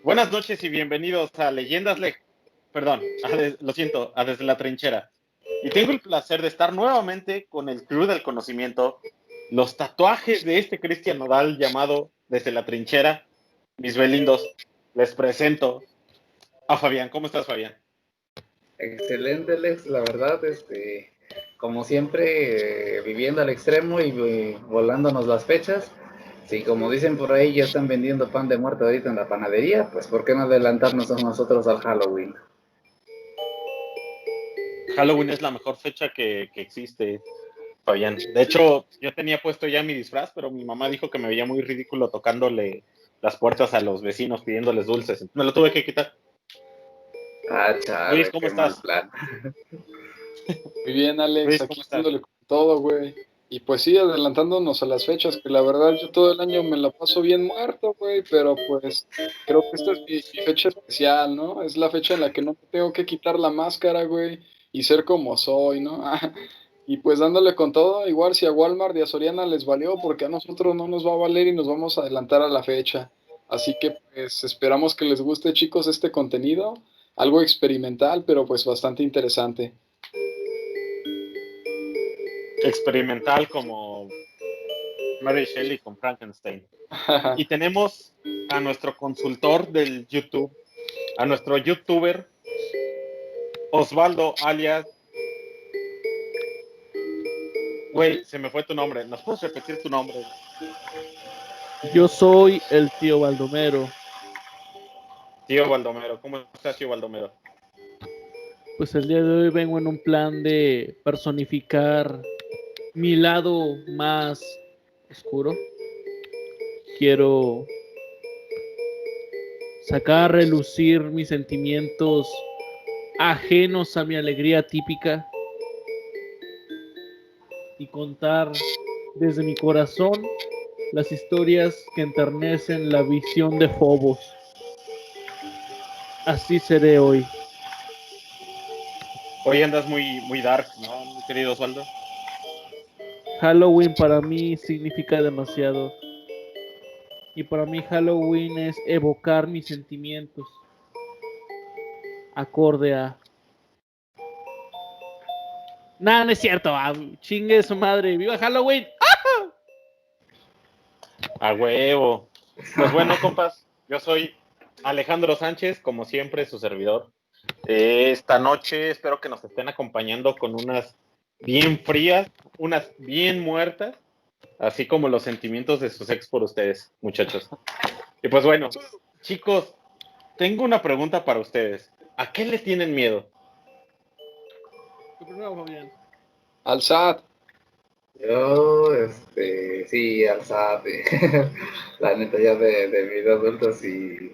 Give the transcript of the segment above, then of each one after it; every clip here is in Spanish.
Buenas noches y bienvenidos a lo siento, a Desde la Trinchera. Y tengo el placer de estar nuevamente con el crew del conocimiento, los tatuajes de este Cristian Nodal llamado Desde la Trinchera. Mis belindos, les presento a Fabián. ¿Cómo estás, Fabián? Excelente, Alex, la verdad, como siempre, viviendo al extremo y volándonos las fechas. Si como dicen por ahí, ya están vendiendo pan de muerto ahorita en la panadería, pues ¿por qué no adelantarnos a nosotros al Halloween? Halloween es la mejor fecha que existe, Fabián. De hecho, yo tenía puesto ya mi disfraz, pero mi mamá dijo que me veía muy ridículo tocándole las puertas a los vecinos pidiéndoles dulces. Me lo tuve que quitar. Ah, Luis, chale, ¿cómo qué mal estás? plan. Muy bien, Alex, Luis, aquí ¿cómo estás? dándole con todo, güey. Y pues sí, adelantándonos a las fechas, que la verdad yo todo el año me la paso bien muerto, güey, pero pues creo que esta es mi fecha especial, ¿no? Es la fecha en la que no me tengo que quitar la máscara, güey, y ser como soy, ¿no? Y pues dándole con todo, igual si a Walmart y a Soriana les valió, porque a nosotros no nos va a valer y nos vamos a adelantar a la fecha. Así que pues esperamos que les guste, chicos, este contenido, algo experimental, pero pues bastante interesante. Experimental como Mary Shelley con Frankenstein. Y tenemos a nuestro consultor del YouTube, a nuestro youtuber, Osvaldo, alias... Güey, se me fue tu nombre. ¿Nos puedes repetir tu nombre? Yo soy el tío Baldomero. Tío Baldomero. ¿Cómo estás, tío Baldomero? Pues el día de hoy vengo en un plan de personificar mi lado más oscuro. Quiero sacar a relucir mis sentimientos ajenos a mi alegría típica y contar desde mi corazón las historias que enternecen la visión de Phobos. Así seré hoy. Hoy andas muy dark, ¿no, mi querido Osvaldo? Halloween para mí significa demasiado. Y para mí Halloween es evocar mis sentimientos. Acorde a... Nada, no es cierto. Chingue su madre. ¡Viva Halloween! A huevo. Pues bueno, compas, yo soy Alejandro Sánchez, como siempre, su servidor. Esta noche espero que nos estén acompañando con unas bien frías, unas bien muertas, así como los sentimientos de sus ex por ustedes, muchachos. Y pues bueno, chicos, tengo una pregunta para ustedes. ¿A qué le tienen miedo? Tu primero, Fabián. Al SAT. Yo, sí, al SAT, la neta ya de vida adulta, sí,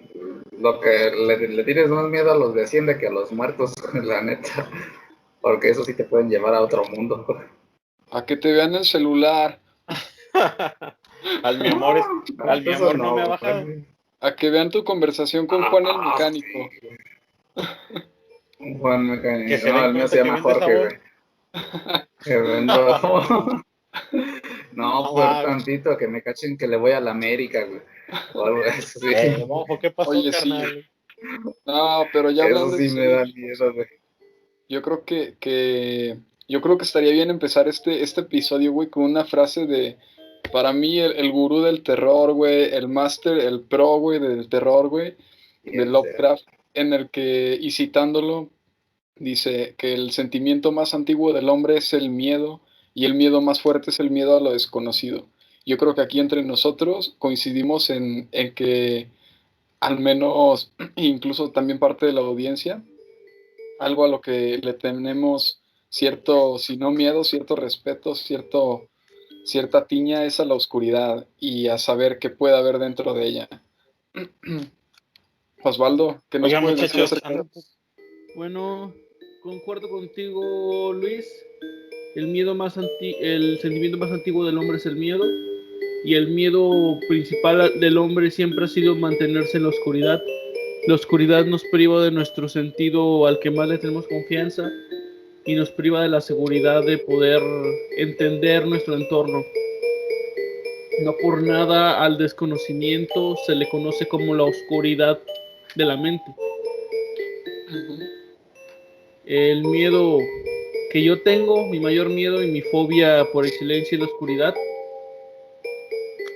lo que le tienes más miedo a los de Hacienda que a los muertos, la neta, porque eso sí te pueden llevar a otro mundo. A que te vean el celular. Al mi amor, al mi Eso amor no me ha bajado. güey. A que vean tu conversación con Juan el mecánico. Sí. Juan Mecánico. Que se No, den el mío cuenta se que llama vende Jorge, sabor. güey. Que vendo. No, por tantito, que me cachen que le voy a la América, güey. O algo así. Mojo, ¿qué pasó, Oye, carnal? sí. No, pero ya Eso hablando sí en me da serio, miedo, güey. yo creo que estaría bien empezar este episodio, güey, con una frase de, para mí, el gurú del terror, güey, el máster, el pro, güey, del terror, güey, de Lovecraft, en el que, y citándolo, dice que el sentimiento más antiguo del hombre es el miedo, y el miedo más fuerte es el miedo a lo desconocido. Yo creo que aquí entre nosotros coincidimos en que, al menos, incluso también parte de la audiencia, algo a lo que le tenemos cierto, si no miedo, cierto respeto, cierta tiña es a la oscuridad y a saber qué puede haber dentro de ella. Osvaldo, ¿qué nos Oigan, puedes decir muchachos, acerca de esto? Bueno, concuerdo contigo, Luis. El sentimiento más antiguo del hombre es el miedo. Y el miedo principal del hombre siempre ha sido mantenerse en la oscuridad. La oscuridad nos priva de nuestro sentido al que más le tenemos confianza y nos priva de la seguridad de poder entender nuestro entorno. No por nada al desconocimiento se le conoce como la oscuridad de la mente. Ujú. El miedo que yo tengo, mi mayor miedo y mi fobia por excelencia es la oscuridad.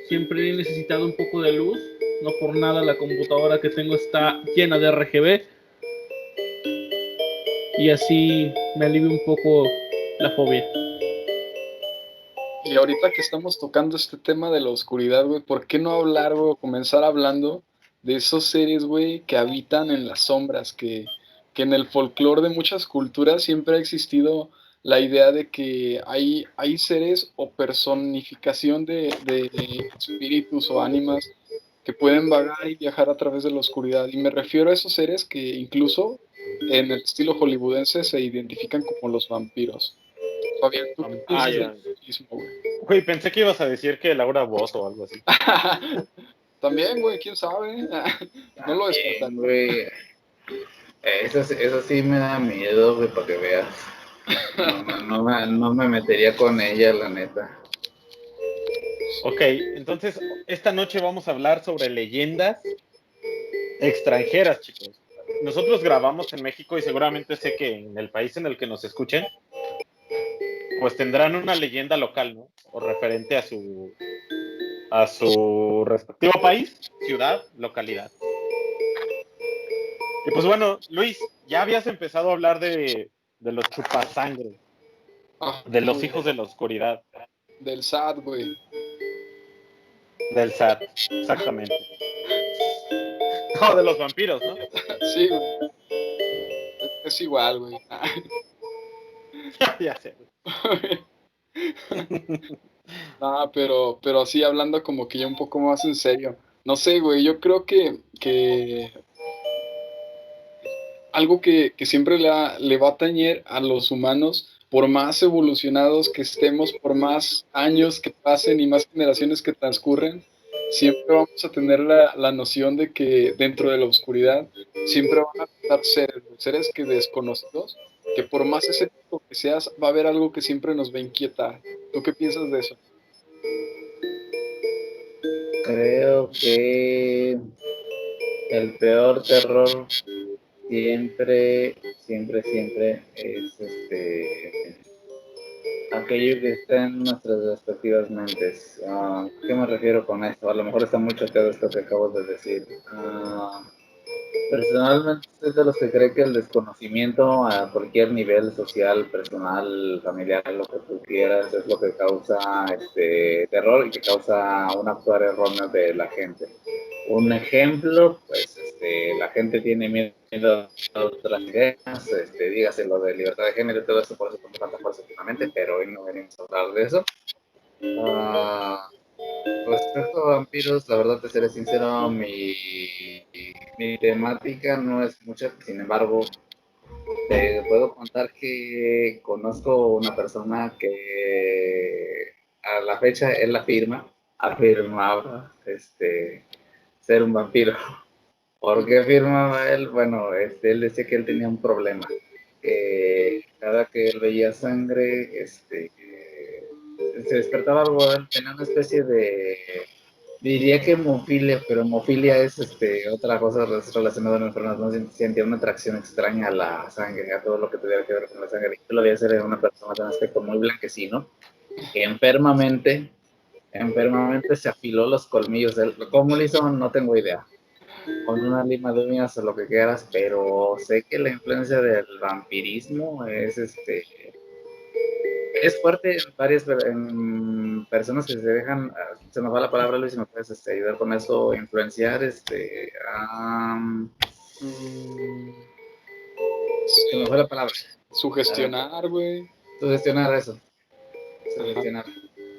Siempre he necesitado un poco de luz, no por nada la computadora que tengo está llena de RGB y así me alivia un poco la fobia. Y ahorita que estamos tocando este tema de la oscuridad, güey, ¿por qué no hablar, güey, o comenzar hablando de esos seres, güey, que habitan en las sombras, que en el folclore de muchas culturas siempre ha existido la idea de que hay seres o personificación de espíritus o ánimas que pueden vagar y viajar a través de la oscuridad? Y me refiero a esos seres que incluso en el estilo hollywoodense se identifican como los vampiros. Fabián, ¿tú qué Ah, piensas del ya. vampirismo, güey? Güey, pensé que ibas a decir que Laura Bozo o algo así. También, güey, quién sabe. No lo descartaría. Güey. Eso sí me da miedo, güey, para que veas. No me metería con ella, la neta. Ok, entonces esta noche vamos a hablar sobre leyendas extranjeras, chicos. Nosotros grabamos en México y seguramente sé que en el país en el que nos escuchen, pues tendrán una leyenda local, ¿no? O referente a su respectivo país, ciudad, localidad. Y pues bueno, Luis, ya habías empezado a hablar de los chupasangre, Ah, de los güey, hijos de la oscuridad, del SAT, güey. del SAT, exactamente. No, de los vampiros, ¿no? Sí, güey. Es igual, güey. Ya sé. No, pero así hablando como que ya un poco más en serio. No sé, güey, yo creo que algo que siempre le va a atañer a los humanos, por más evolucionados que estemos, por más años que pasen y más generaciones que transcurren, siempre vamos a tener la noción de que dentro de la oscuridad siempre van a estar seres que desconocidos, que por más escéptico que seas, va a haber algo que siempre nos va a inquietar. ¿Tú qué piensas de eso? Creo que el peor terror siempre es aquello que está en nuestras respectivas mentes. ¿Qué me refiero con esto? A lo mejor está muy choteado esto que acabo de decir. Personalmente soy de los que cree que el desconocimiento a cualquier nivel social, personal, familiar, lo que tú quieras, es lo que causa terror y que causa un actuar erróneo de la gente. Un ejemplo, pues la gente tiene miedo a otras ideas, dígase lo de libertad de género y todo eso, por eso tomó tanta fuerza últimamente, pero hoy no venimos a hablar de eso. Respecto a vampiros, la verdad, te seré sincero, mi temática no es mucha, sin embargo, te puedo contar que conozco una persona que a la fecha él afirmaba ser un vampiro. ¿Por qué afirmaba él? Bueno, él decía que él tenía un problema. Cada que él veía sangre, se despertaba algo, él tenía una especie de, diría que hemofilia, pero hemofilia es otra cosa relacionada a la enfermedad, no sentía una atracción extraña a la sangre, a todo lo que tuviera que ver con la sangre. Yo lo veía ser una persona de un aspecto muy blanquecino, que enfermamente se afiló los colmillos. ¿Cómo lo hizo? No tengo idea. Con una lima de uñas o lo que quieras, pero sé que la influencia del vampirismo es fuerte en en personas que se dejan, se me va la palabra, Luis, si me puedes ayudar con eso, influenciar, se me fue la palabra. Sugestionar, güey. Sugestionar eso. Ajá. Sugestionar.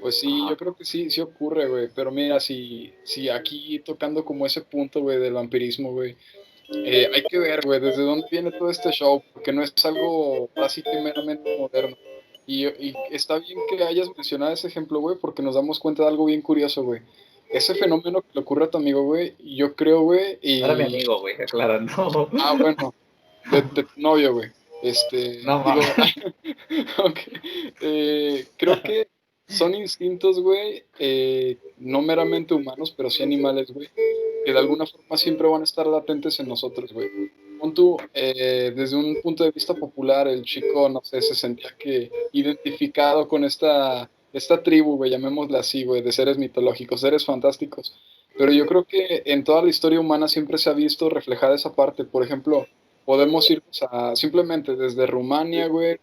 Pues sí, yo creo que sí ocurre, güey. Pero mira, si aquí tocando como ese punto, güey, del vampirismo, güey, hay que ver, güey, desde dónde viene todo este show, porque no es algo así que meramente moderno. Y está bien que hayas mencionado ese ejemplo, güey, porque nos damos cuenta de algo bien curioso, güey. Ese fenómeno que le ocurre a tu amigo, güey, yo creo, güey, y... Era mi amigo, güey, aclarando. Ah, bueno, de tu novio, güey. No, Digo, ok. Creo que son instintos, güey, no meramente humanos, pero sí animales, güey, que de alguna forma siempre van a estar latentes en nosotros, güey. Pon tú, desde un punto de vista popular, el chico, no sé, se sentía que identificado con esta tribu, güey, llamémosla así, güey, de seres mitológicos, seres fantásticos. Pero yo creo que en toda la historia humana siempre se ha visto reflejada esa parte. Por ejemplo, podemos irnos a simplemente desde Rumania, güey,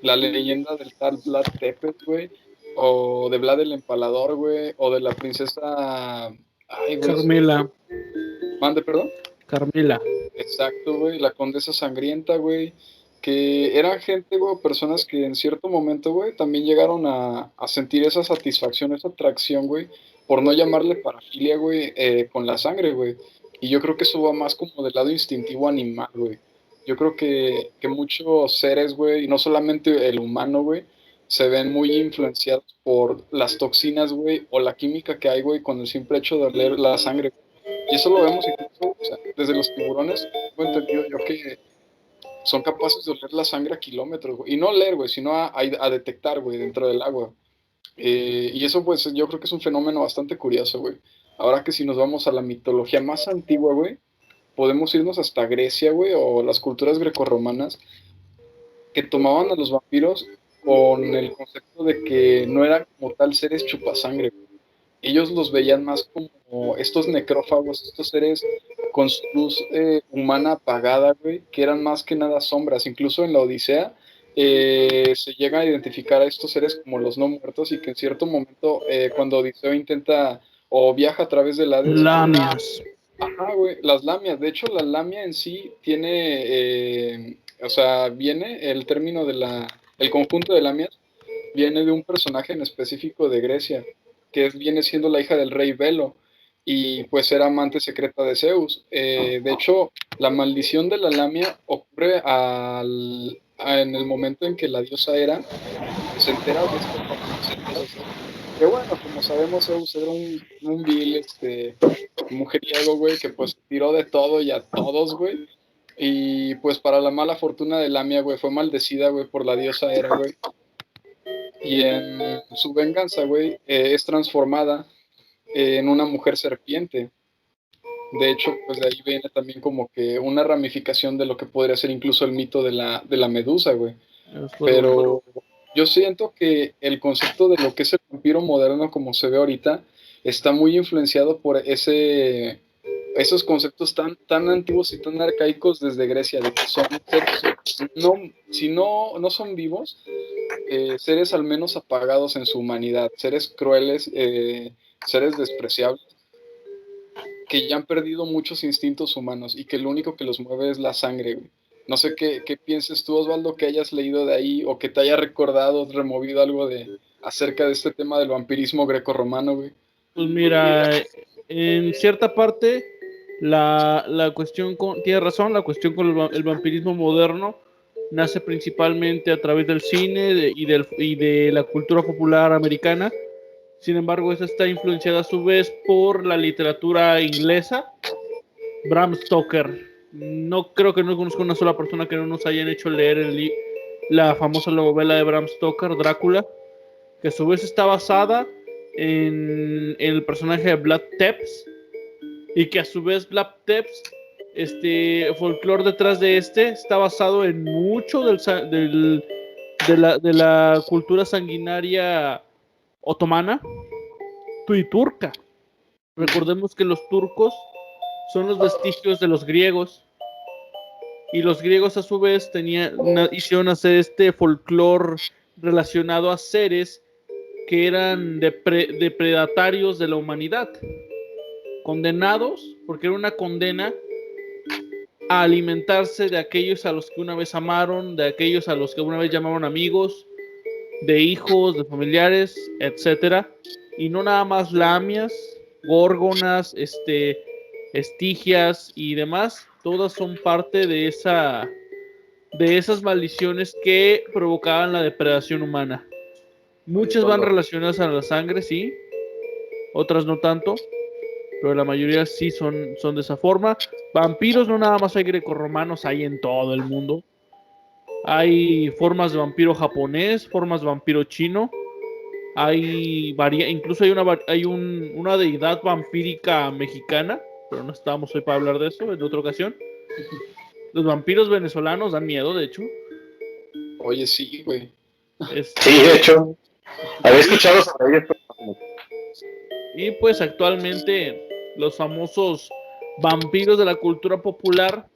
la leyenda del tal Vlad Tepes, güey, o de Vlad el Empalador, güey, o de la princesa... Ay, güey, Carmela, mande, perdón. Carmela. Exacto, güey, la condesa sangrienta, güey, que eran gente, güey, personas que en cierto momento, güey, también llegaron a sentir esa satisfacción, esa atracción, güey, por no llamarle parafilia, güey, con la sangre, güey. Y yo creo que eso va más como del lado instintivo animal, güey. Yo creo que muchos seres, güey, y no solamente el humano, güey, se ven muy influenciados por las toxinas, güey, o la química que hay, güey, con el simple hecho de oler la sangre. Y eso lo vemos incluso, o sea, desde los tiburones, tengo entendido yo que son capaces de oler la sangre a kilómetros, güey. Y no oler, güey, sino a detectar, güey, dentro del agua. Y eso, pues, yo creo que es un fenómeno bastante curioso, güey. Ahora que si nos vamos a la mitología más antigua, güey, podemos irnos hasta Grecia, güey, o las culturas grecorromanas, que tomaban a los vampiros con el concepto de que no eran como tal seres chupasangre, güey. Ellos los veían más como estos necrófagos, estos seres con su luz humana apagada, güey, que eran más que nada sombras. Incluso en la Odisea se llega a identificar a estos seres como los no muertos y que en cierto momento, cuando Odiseo intenta o viaja a través del Hades, Lamias. ajá, güey, las lamias. De hecho, la lamia en sí tiene, o sea, viene el término el conjunto de lamias viene de un personaje en específico de Grecia, que viene siendo la hija del rey Belo, y pues era amante secreta de Zeus. De hecho, la maldición de la lamia ocurre en el momento en que la diosa Hera se entera de esto. Que bueno, como sabemos, Zeus era un vil mujeriego, güey, que pues tiró de todo y a todos, güey. Y pues para la mala fortuna de Lamia, güey, fue maldecida, güey, por la diosa Hera, güey. Y en su venganza, güey, es transformada en una mujer serpiente. De hecho, pues de ahí viene también como que una ramificación de lo que podría ser incluso el mito de la medusa, güey. Pero yo siento que el concepto de lo que es el vampiro moderno, como se ve ahorita, está muy influenciado por esos conceptos tan antiguos y tan arcaicos desde Grecia, de que son seres, no, si no son vivos, seres al menos apagados en su humanidad, seres crueles, seres despreciables, que ya han perdido muchos instintos humanos y que lo único que los mueve es la sangre, güey. No sé qué pienses tú, Osvaldo, que hayas leído de ahí o que te haya recordado, removido algo acerca de este tema del vampirismo grecorromano, güey. Pues mira, en cierta parte la cuestión tiene razón, la cuestión con el vampirismo moderno nace principalmente a través del cine y de la cultura popular americana. Sin embargo, esta está influenciada a su vez por la literatura inglesa. Bram Stoker. No creo que no conozco una sola persona que no nos hayan hecho leer la famosa novela de Bram Stoker, Drácula, que a su vez está basada en el personaje de Vlad Tepes, y que a su vez Vlad Tepes, folclore detrás de está basado en mucho de la cultura sanguinaria otomana y turca. Recordemos que los turcos son los vestigios de los griegos, y los griegos a su vez hicieron hacer este folclore relacionado a seres que eran depredatarios de la humanidad, condenados, porque era una condena a alimentarse de aquellos a los que una vez amaron, de aquellos a los que una vez llamaron amigos, de hijos, de familiares, etcétera. Y no nada más lamias, górgonas, estigias y demás, todas son parte de esas maldiciones que provocaban la depredación humana. Muchas van relacionadas a la sangre, sí, otras no tanto, pero la mayoría sí son de esa forma. Vampiros no nada más hay grecorromanos, hay en todo el mundo. Hay formas de vampiro japonés, formas de vampiro chino, Incluso una deidad vampírica mexicana, pero no estábamos hoy para hablar de eso, en otra ocasión. Los vampiros venezolanos dan miedo, de hecho. Oye, sí, güey. Sí, de hecho, había escuchado sobre ellos. Y pues actualmente los famosos vampiros de la cultura popular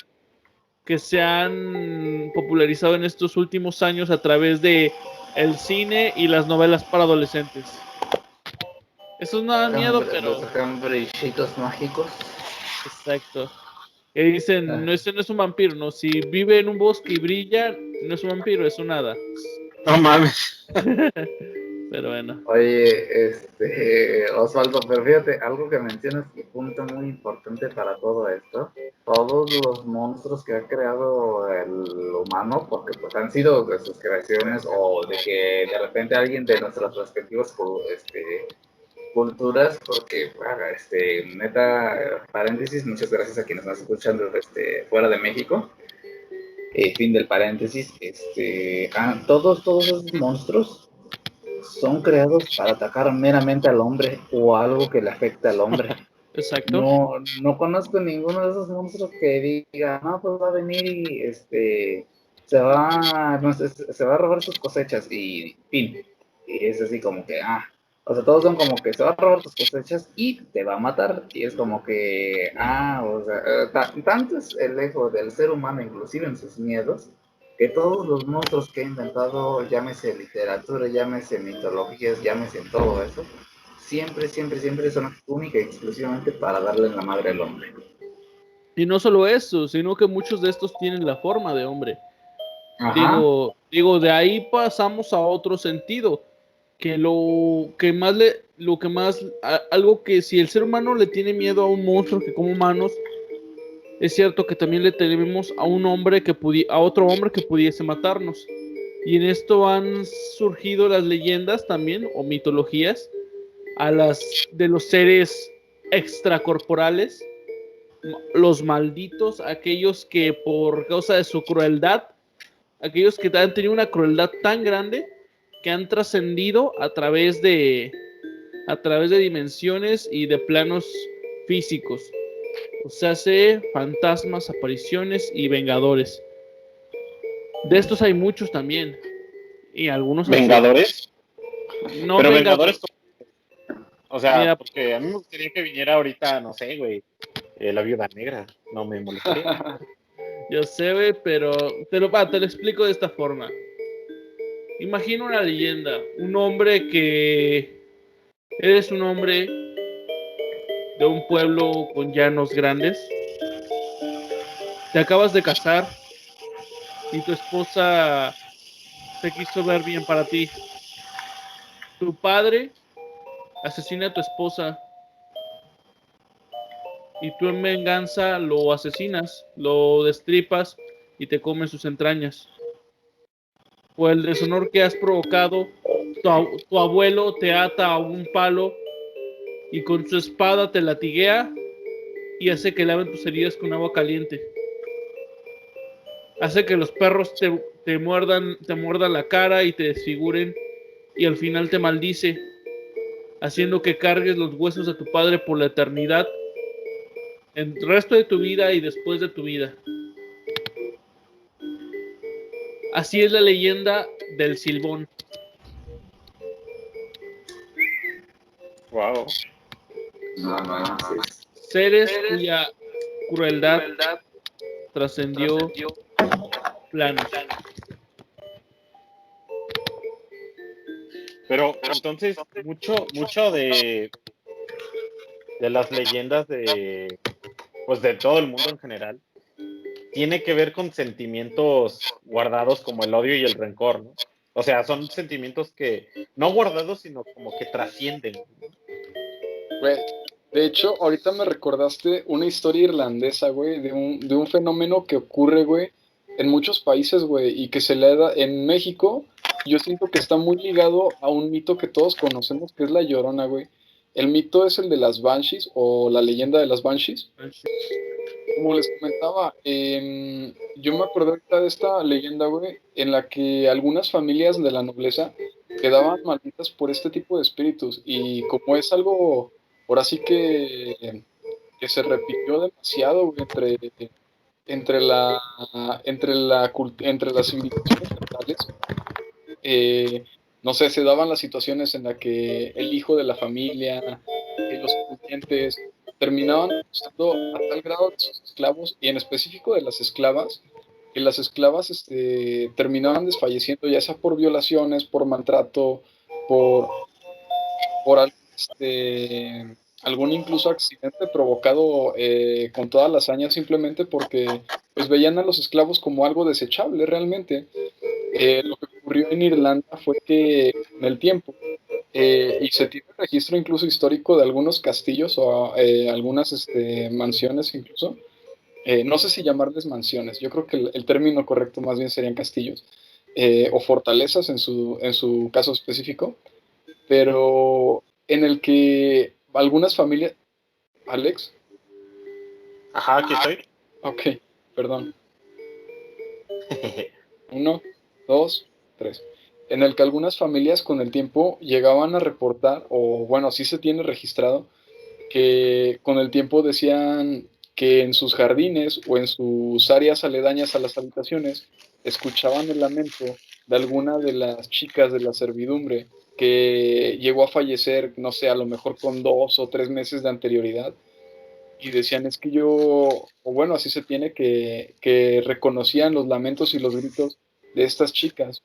que se han popularizado en estos últimos años a través de el cine y las novelas para adolescentes. Esos no dan miedo, pero... Los brillitos mágicos. Exacto. Que dicen, no, ese no es un vampiro, no. Si vive en un bosque y brilla, no es un vampiro, es un hada. No mames. Pero bueno. Oye, Osvaldo, pero fíjate, algo que mencionas y punto muy importante para todo esto, todos los monstruos que ha creado el humano, porque pues han sido de sus creaciones o de que de repente alguien de nuestras respectivas culturas, porque, neta, paréntesis, muchas gracias a quienes nos están escuchando fuera de México. Fin del paréntesis, todos esos monstruos son creados para atacar meramente al hombre o algo que le afecte al hombre. Exacto. No conozco ninguno de esos monstruos que diga, no, pues va a venir y se va a robar sus cosechas y fin. Y es así como que, o sea, todos son como que se va a robar tus cosechas y te va a matar. Y es como que, o sea, tanto es el ego del ser humano, inclusive en sus miedos, que todos los monstruos que he inventado, llámese literatura, llámese mitologías, llámese todo eso, siempre son única y exclusivamente para darle en la madre al hombre. Y no solo eso, sino que muchos de estos tienen la forma de hombre. Ajá. Digo, de ahí pasamos a otro sentido, que algo que si el ser humano le tiene miedo a un monstruo que come humanos, es cierto que también le tememos a a otro hombre que pudiese matarnos. Y en esto han surgido las leyendas también, o mitologías, de los seres extracorporales, los malditos, aquellos que por causa de su crueldad, aquellos que han tenido una crueldad tan grande que han trascendido a través de dimensiones y de planos físicos. O sea, fantasmas, apariciones y vengadores. De estos hay muchos también. Y algunos ¿Vengadores? No, pero Vengadores. O sea, mira, porque a mí me gustaría que viniera ahorita, no sé, güey, la Viuda Negra. No me molestaría. Yo sé, güey, pero te lo explico de esta forma. Imagina una leyenda. Eres un hombre de un pueblo con llanos grandes. Te acabas de casar y tu esposa se quiso ver bien para ti. Tu padre asesina a tu esposa y tú en venganza lo asesinas, lo destripas y te comes sus entrañas. Por el deshonor que has provocado, tu abuelo te ata a un palo y con su espada te latiguea y hace que laven tus heridas con agua caliente. Hace que los perros te muerdan la cara y te desfiguren y al final te maldice, haciendo que cargues los huesos de tu padre por la eternidad, el resto de tu vida y después de tu vida. Así es la leyenda del Silbón. Wow. No. Seres cuya crueldad trascendió planos. Pero entonces, mucho de las leyendas pues de todo el mundo en general, tiene que ver con sentimientos guardados como el odio y el rencor, ¿no? O sea, son sentimientos que, no guardados, sino como que trascienden. Güey, de hecho, ahorita me recordaste una historia irlandesa, güey, de un fenómeno que ocurre, güey, en muchos países, güey, y que se le da en México. Yo siento que está muy ligado a un mito que todos conocemos, que es la Llorona, güey. El mito es el de las Banshees o la leyenda de las Banshees. Como les comentaba, yo me acordé ahorita de esta leyenda, güey, en la que algunas familias de la nobleza quedaban malditas por este tipo de espíritus. Y como es algo, ahora sí que se repitió demasiado, güey, entre la, entre las civilizaciones centrales, eh, no sé, se daban las situaciones en las que el hijo de la familia, los clientes, terminaban abusando a tal grado de sus esclavos, y en específico de las esclavas, que las esclavas terminaban desfalleciendo, ya sea por violaciones, por maltrato, por, algún incluso accidente provocado con toda la hazaña, simplemente porque pues veían a los esclavos como algo desechable realmente. Lo que ocurrió en Irlanda fue que con el tiempo, y se tiene registro incluso histórico de algunos castillos o algunas mansiones incluso, no sé si llamarles mansiones, yo creo que el término correcto más bien serían castillos, o fortalezas en su caso específico, pero en el que algunas familias... Alex, Ajá, aquí estoy. ok, perdón. 1, 2, 3. En el que algunas familias con el tiempo llegaban a reportar, o bueno, sí se tiene registrado, que con el tiempo decían que en sus jardines o en sus áreas aledañas a las habitaciones escuchaban el lamento de alguna de las chicas de la servidumbre que llegó a fallecer, no sé, a lo mejor con 2 o 3 meses de anterioridad, y decían es que yo, o bueno, así se tiene que reconocían los lamentos y los gritos de estas chicas.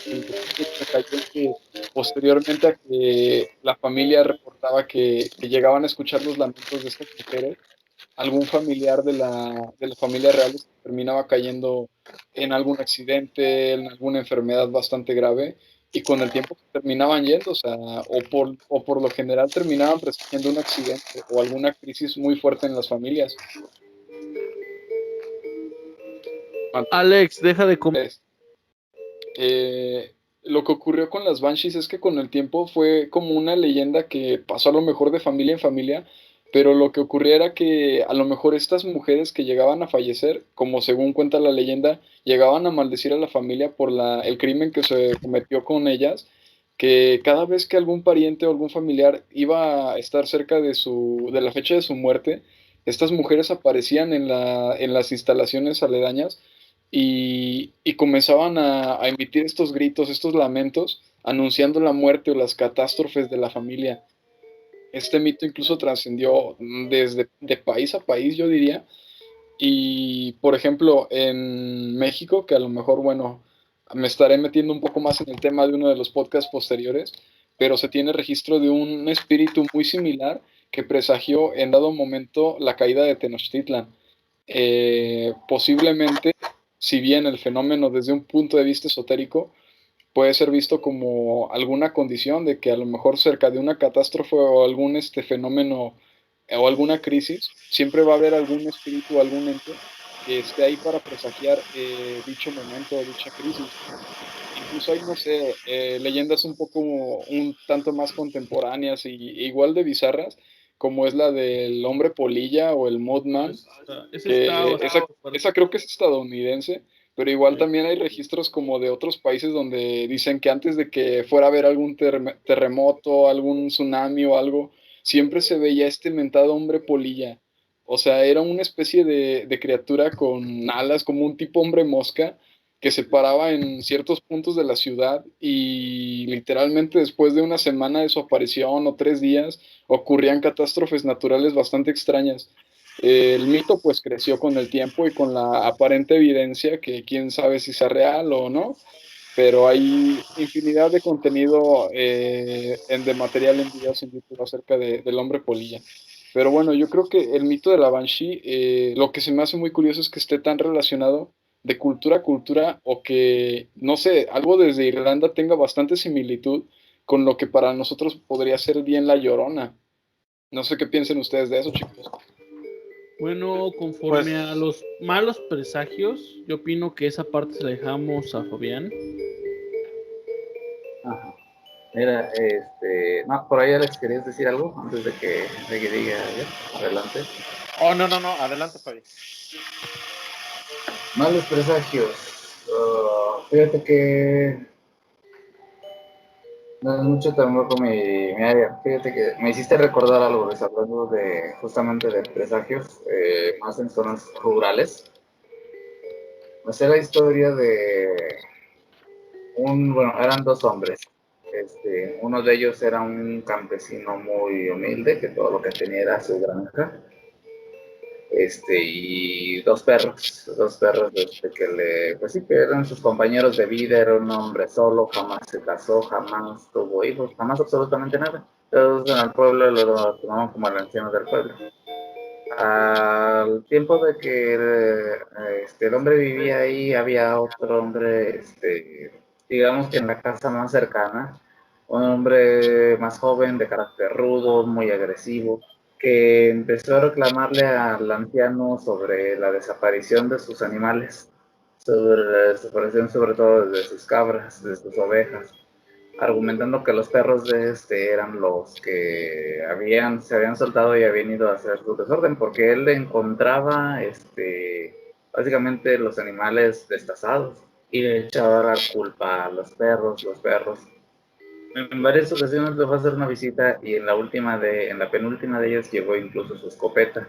Entonces me cayó que posteriormente a que la familia reportaba que llegaban a escuchar los lamentos de estas mujeres, algún familiar de la familia real terminaba cayendo en algún accidente, en alguna enfermedad bastante grave, y con el tiempo terminaban yendo, o sea, o por lo general terminaban presenciando un accidente o alguna crisis muy fuerte en las familias. Alex, deja de comer. Lo que ocurrió con las Banshees es que con el tiempo fue como una leyenda que pasó a lo mejor de familia en familia, pero lo que ocurría era que a lo mejor estas mujeres que llegaban a fallecer, como según cuenta la leyenda, llegaban a maldecir a la familia por el crimen que se cometió con ellas, que cada vez que algún pariente o algún familiar iba a estar cerca de la fecha de su muerte, estas mujeres aparecían en las instalaciones aledañas y comenzaban a emitir estos gritos, estos lamentos, anunciando la muerte o las catástrofes de la familia. Este mito incluso trascendió desde de país a país, yo diría. Y, por ejemplo, en México, que a lo mejor, bueno, me estaré metiendo un poco más en el tema de uno de los podcasts posteriores, pero se tiene registro de un espíritu muy similar que presagió en dado momento la caída de Tenochtitlan. Posiblemente, si bien el fenómeno desde un punto de vista esotérico puede ser visto como alguna condición de que a lo mejor cerca de una catástrofe o algún fenómeno o alguna crisis, siempre va a haber algún espíritu o algún ente que esté ahí para presagiar dicho momento o dicha crisis. Incluso hay, no sé, leyendas un tanto más contemporáneas y igual de bizarras, como es la del hombre polilla o el Mothman, que esa creo que es estadounidense, pero igual también hay registros como de otros países donde dicen que antes de que fuera a haber algún terremoto, algún tsunami o algo, siempre se veía este mentado hombre polilla. O sea, era una especie de criatura con alas, como un tipo hombre mosca, que se paraba en ciertos puntos de la ciudad y literalmente después de una semana de su aparición o 3 días ocurrían catástrofes naturales bastante extrañas. El mito pues creció con el tiempo y con la aparente evidencia que quién sabe si sea real o no, pero hay infinidad de contenido de material en videos en YouTube acerca del hombre polilla. Pero bueno, yo creo que el mito de la Banshee, lo que se me hace muy curioso es que esté tan relacionado de cultura a cultura o que, no sé, algo desde Irlanda tenga bastante similitud con lo que para nosotros podría ser bien la Llorona. No sé qué piensen ustedes de eso, chicos. Bueno, conforme a los malos presagios, yo opino que esa parte se la dejamos a Fabián. Ajá. Mira, no, por ahí Alex, ¿querías decir algo antes de que diga yo? Adelante. Oh, no, adelante, Fabi. Malos presagios. Fíjate que no es mucho tampoco mi área. Fíjate que me hiciste recordar algo, hablando justamente de presagios, más en zonas rurales. O sea, la historia de bueno, eran dos hombres. Uno de ellos era un campesino muy humilde, que todo lo que tenía era su granja. Y dos perros pues sí, que eran sus compañeros de vida. Era un hombre solo, jamás se casó, jamás tuvo hijos, jamás absolutamente nada. Todos en el pueblo lo tomaban como el anciano del pueblo. Al tiempo de que el hombre vivía ahí, había otro hombre, digamos que en la casa más cercana, un hombre más joven, de carácter rudo, muy agresivo, que empezó a reclamarle al anciano sobre la desaparición de sus animales, sobre la desaparición sobre todo de sus cabras, de sus ovejas, argumentando que los perros de eran los que se habían soltado y habían ido a hacer su desorden, porque él le encontraba básicamente los animales destazados y le echaba la culpa a los perros. En varias ocasiones le fue a hacer una visita y en la penúltima de ellas llevó incluso su escopeta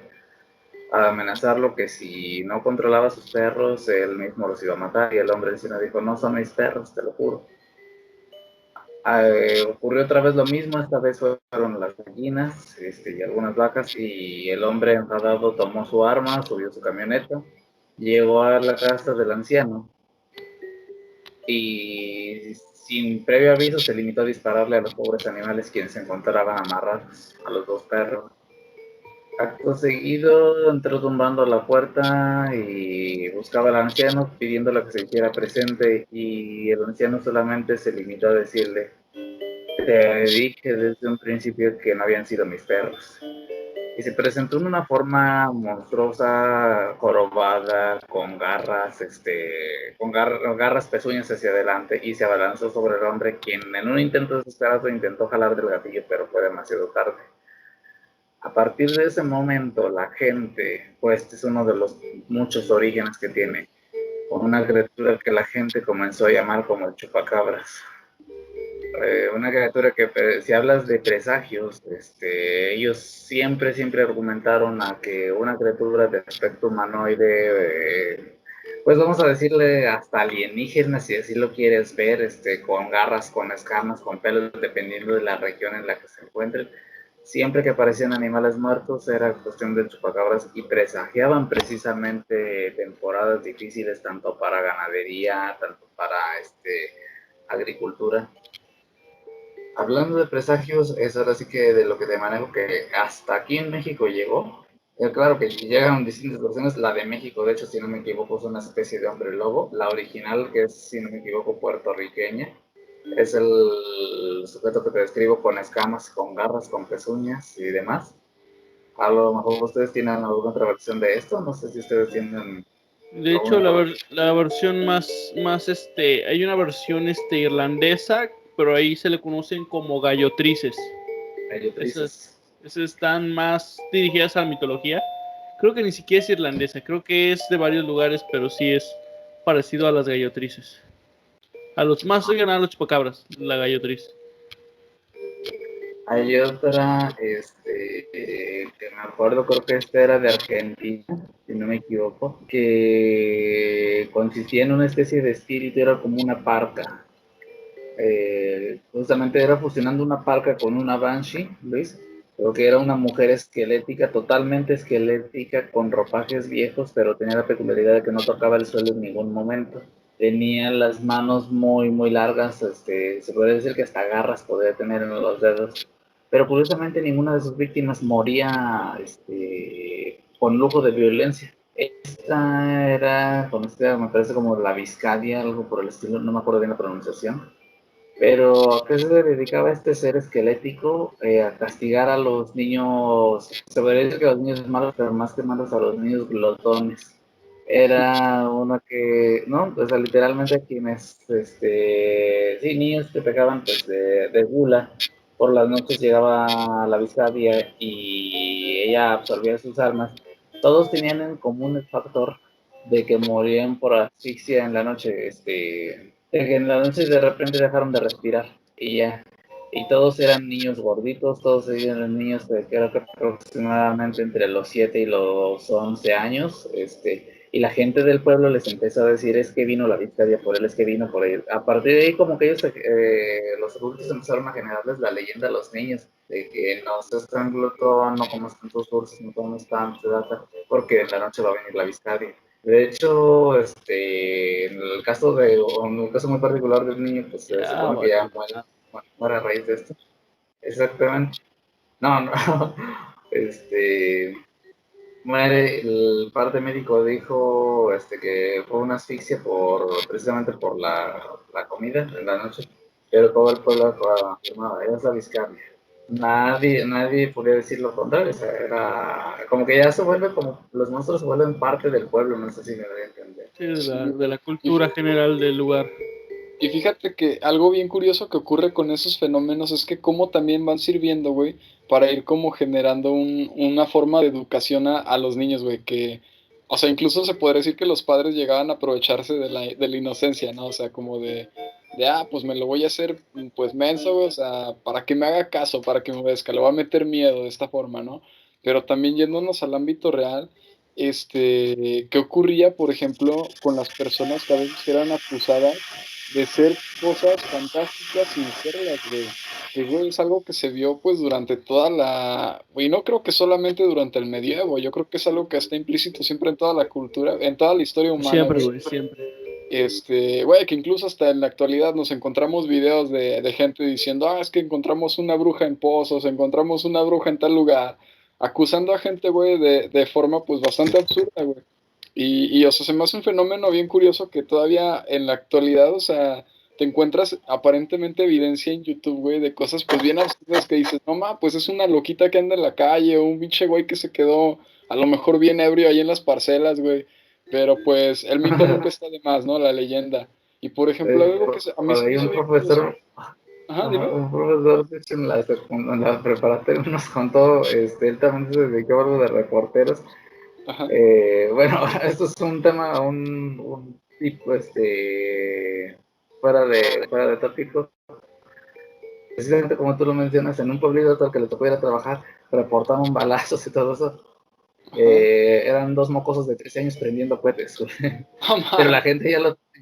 a amenazarlo que si no controlaba a sus perros, él mismo los iba a matar. Y el hombre encima dijo: no son mis perros, te lo juro. Ocurrió otra vez lo mismo. Esta vez fueron las gallinas y algunas vacas, y el hombre enfadado tomó su arma, subió su camioneta, llegó a la casa del anciano y sin previo aviso se limitó a dispararle a los pobres animales, quienes se encontraban amarrados, a los dos perros. Acto seguido entró tumbando la puerta y buscaba al anciano, pidiéndole que se hiciera presente, y el anciano solamente se limitó a decirle: te dije desde un principio que no habían sido mis perros. Y se presentó en una forma monstruosa, jorobada, con garras, garras pezuñas hacia adelante, y se abalanzó sobre el hombre, quien en un intento desesperado intentó jalar del gatillo, pero fue demasiado tarde. A partir de ese momento, la gente, pues este es uno de los muchos orígenes que tiene, con una criatura que la gente comenzó a llamar como el chupacabras. Una criatura que, si hablas de presagios, ellos siempre argumentaron a que una criatura de aspecto humanoide, pues vamos a decirle hasta alienígena, si así lo quieres ver, con garras, con escamas, con pelos, dependiendo de la región en la que se encuentren. Siempre que aparecían animales muertos era cuestión de chupacabras, y presagiaban precisamente temporadas difíciles, tanto para ganadería, tanto para agricultura. Hablando de presagios, es ahora sí que de lo que te manejo, que hasta aquí en México llegó. Claro que llegaron distintas versiones. La de México, de hecho, si no me equivoco, es una especie de hombre lobo. La original, que es, si no me equivoco, puertorriqueña, es el sujeto que te describo, con escamas, con garras, con pezuñas y demás. A lo mejor ustedes tienen alguna otra versión de esto. No sé si ustedes tienen De hecho, la versión más hay una versión irlandesa, pero ahí se le conocen como gallotrices. Esas están más dirigidas a la mitología. Creo que ni siquiera es irlandesa, creo que es de varios lugares, pero sí es parecido a las gallotrices. A los más oigan a los chupacabras, la gallotriz. Hay otra, que me acuerdo, creo que esta era de Argentina, si no me equivoco, que consistía en una especie de espíritu, era como una parca. Justamente era fusionando una parca con una banshee, Luis. Creo que era una mujer esquelética, totalmente esquelética, con ropajes viejos, pero tenía la peculiaridad de que no tocaba el suelo en ningún momento. Tenía las manos muy largas, se puede decir que hasta garras podía tener en los dedos. Pero curiosamente ninguna de sus víctimas moría con lujo de violencia. Esta era conocida, me parece, como la Viscadia, algo por el estilo, no me acuerdo bien la pronunciación. Pero ¿a qué se dedicaba este ser esquelético? A castigar a los niños, se podría decir que a los niños malos, pero más que malos, a los niños glotones. Era uno que, ¿no? O sea, literalmente quienes, sí, niños que pecaban pues de gula, por las noches llegaba la Vizcardia y ella absorbía sus armas. Todos tenían en común el factor de que morían por asfixia en la noche, de que en la noche de repente dejaron de respirar y ya. Y todos eran niños gorditos, todos eran niños de creo que aproximadamente entre los 7 y los 11 años, y la gente del pueblo les empezó a decir, es que vino la Vizcardia por él, es que vino por él. A partir de ahí, como que ellos, los adultos empezaron a generarles la leyenda a los niños, de que no se estranguló, no comas tantos dulces, no comas tanto, porque en la noche va a venir la Vizcardia. De hecho, en el caso en un caso muy particular del niño, pues se supone que ya muere a raíz de esto. Exactamente. No, no. Este, Muere, el parte médico dijo que fue una asfixia precisamente por la comida en la noche, pero todo el pueblo afirmaba, era la Vizcardia. Nadie podía decir lo contrario, o sea, era como que ya se vuelve como, los monstruos se vuelven parte del pueblo, no sé si me voy a entender. Sí, de la cultura general del lugar. Y fíjate que algo bien curioso que ocurre con esos fenómenos es que como también van sirviendo, güey, para ir como generando una forma de educación a los niños, güey, que, o sea, incluso se podría decir que los padres llegaban a aprovecharse de la inocencia, ¿no? O sea, como pues me lo voy a hacer, pues menso, güey, o sea, para que me haga caso, para que me obedezca, le voy a meter miedo de esta forma, ¿no? Pero también yéndonos al ámbito real, ¿qué ocurría, por ejemplo, con las personas que a veces eran acusadas de ser cosas fantásticas sin serlas, güey? Que, güey, es algo que se vio, pues, durante toda y no creo que solamente durante el medievo, yo creo que es algo que está implícito siempre en toda la cultura, en toda la historia humana, Siempre, güey. güey, siempre. Güey, que incluso hasta en la actualidad nos encontramos videos de gente diciendo, es que encontramos una bruja en Pozos, encontramos una bruja en tal lugar, acusando a gente, güey, de forma, pues, bastante absurda, güey. O sea, se me hace un fenómeno bien curioso que todavía en la actualidad, o sea, te encuentras aparentemente evidencia en YouTube, güey, de cosas, pues, bien absurdas que dices, no, pues es una loquita que anda en la calle, o un pinche güey que se quedó a lo mejor bien ebrio ahí en las parcelas, güey. Pero pues el mito nunca está de más, ¿no? La leyenda. Y por ejemplo, algo que a mí Por se me ahí hizo bien curioso. Ajá, dime. un profesor de hecho, en la preparatoria nos contó, él también se dedicó a algo de reporteros. Ajá. Bueno, esto es un tema, un tipo, fuera de tópico. Precisamente como tú lo mencionas, en un pueblito al que le tocó ir a trabajar, reportaron balazos y todo eso. Ajá. Eran dos mocosos de 13 años prendiendo cohetes, No pero la mames, gente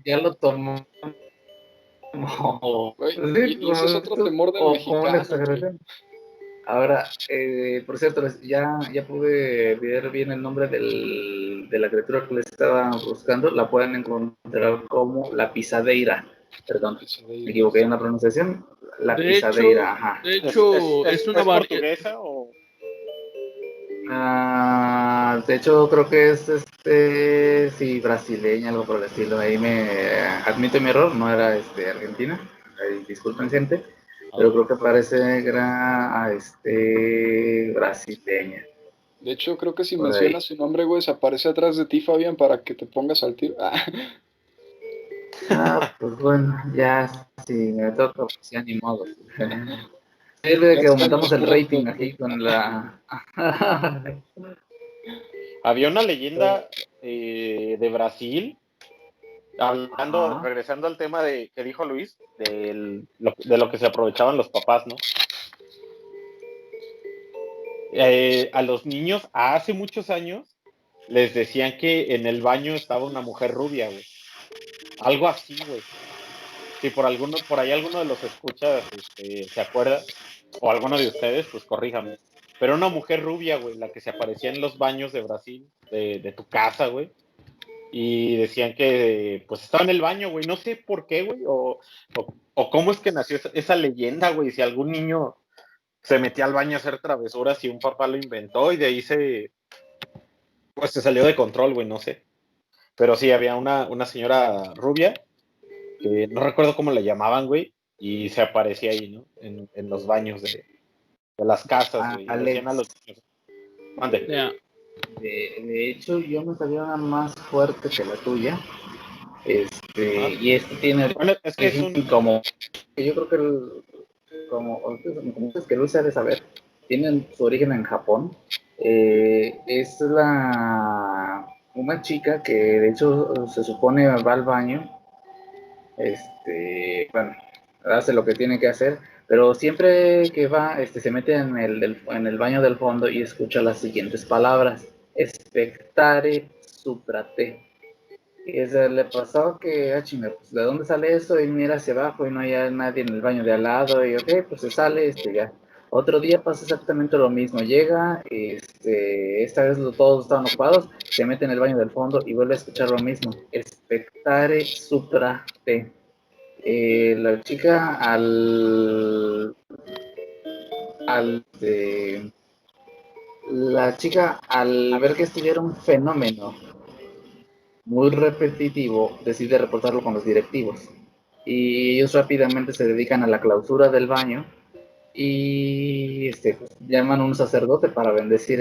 ya lo tomó como, güey. sí, Y ese es otro temor del como una mexicano, güey. exageración. Ahora, por cierto, ya pude ver bien el nombre de la criatura que le estaba buscando. La pueden encontrar como la pisadeira. Perdón, me equivoqué en la pronunciación. La De hecho, pisadeira, ajá. de hecho, es una ¿Es variedad. portuguesa o...? De hecho, creo que es sí, brasileña, algo por el estilo. Ahí me admito mi error, no era argentina. Ahí, disculpen, gente. Pero creo que parece que era brasileña. De hecho, creo que si Por ahí. mencionas su nombre, güey, se aparece atrás de ti, Fabián, para que te pongas al tiro. Pues bueno, ya si me toca, pues ya ni modo. Sirve Ya que está en aumentamos los el rating platos, aquí güey. con la. Había una leyenda de Brasil, Ajá. regresando al tema que dijo Luis, de lo que se aprovechaban los papás, ¿no? A los niños, hace muchos años, les decían que en el baño estaba una mujer rubia, güey. Algo así, güey. Si por ahí alguno de los escuchas se acuerda, o alguno de ustedes, pues corríjame. Pero una mujer rubia, güey, la que se aparecía en los baños de Brasil, de tu casa, güey. Y decían que pues estaba en el baño, güey. No sé por qué, güey, o cómo es que nació esa leyenda, güey. Si algún niño se metía al baño a hacer travesuras y un papá lo inventó y de ahí pues se salió de control, güey, no sé. Pero sí, había una señora rubia, que no recuerdo cómo la llamaban, güey, y se aparecía ahí, ¿no? En los baños de las casas, güey. Y le decían a Alex, los niños, mande. Ya. De hecho, yo me sabía una más fuerte que la tuya. Ajá. Y este tiene Bueno, es que es origen un... como, yo creo que como es que Luis ha de saber, tienen su origen en Japón. Es una chica que de hecho se supone va al baño, bueno, hace lo que tiene que hacer, pero siempre que va, se mete en el baño del fondo y escucha las siguientes palabras: expectare suprate. Y eso le pasó que, chinga, pues, ¿de dónde sale eso? Y mira hacia abajo y no hay nadie en el baño de al lado. Y ok, pues se sale, ya. Otro día pasa exactamente lo mismo. Llega, esta vez todos estaban ocupados, se mete en el baño del fondo y vuelve a escuchar lo mismo. Expectare supra te. La chica al, la chica al ver que esto ya era un fenómeno muy repetitivo, decide reportarlo con los directivos. Y ellos rápidamente se dedican a la clausura del baño y pues, llaman a un sacerdote para bendecir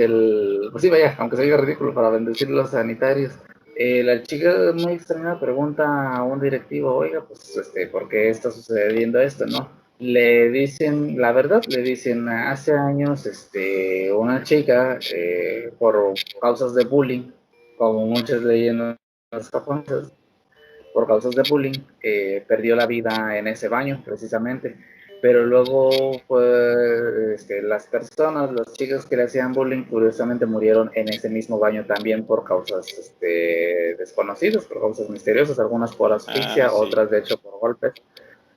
pues sí, vaya, aunque se oiga ridículo, para bendecir los sanitarios. La chica muy extrañada pregunta a un directivo: oiga, pues, ¿por qué está sucediendo esto, no? Le dicen, la verdad, le dicen: hace años, una chica, por causas de bullying, como muchas leyendas japonesas, por causas de bullying, perdió la vida en ese baño, precisamente. Pero luego, pues, las personas, los chicos que le hacían bullying, curiosamente murieron en ese mismo baño también por causas desconocidas, por causas misteriosas, algunas por asfixia, sí. otras de hecho por golpes.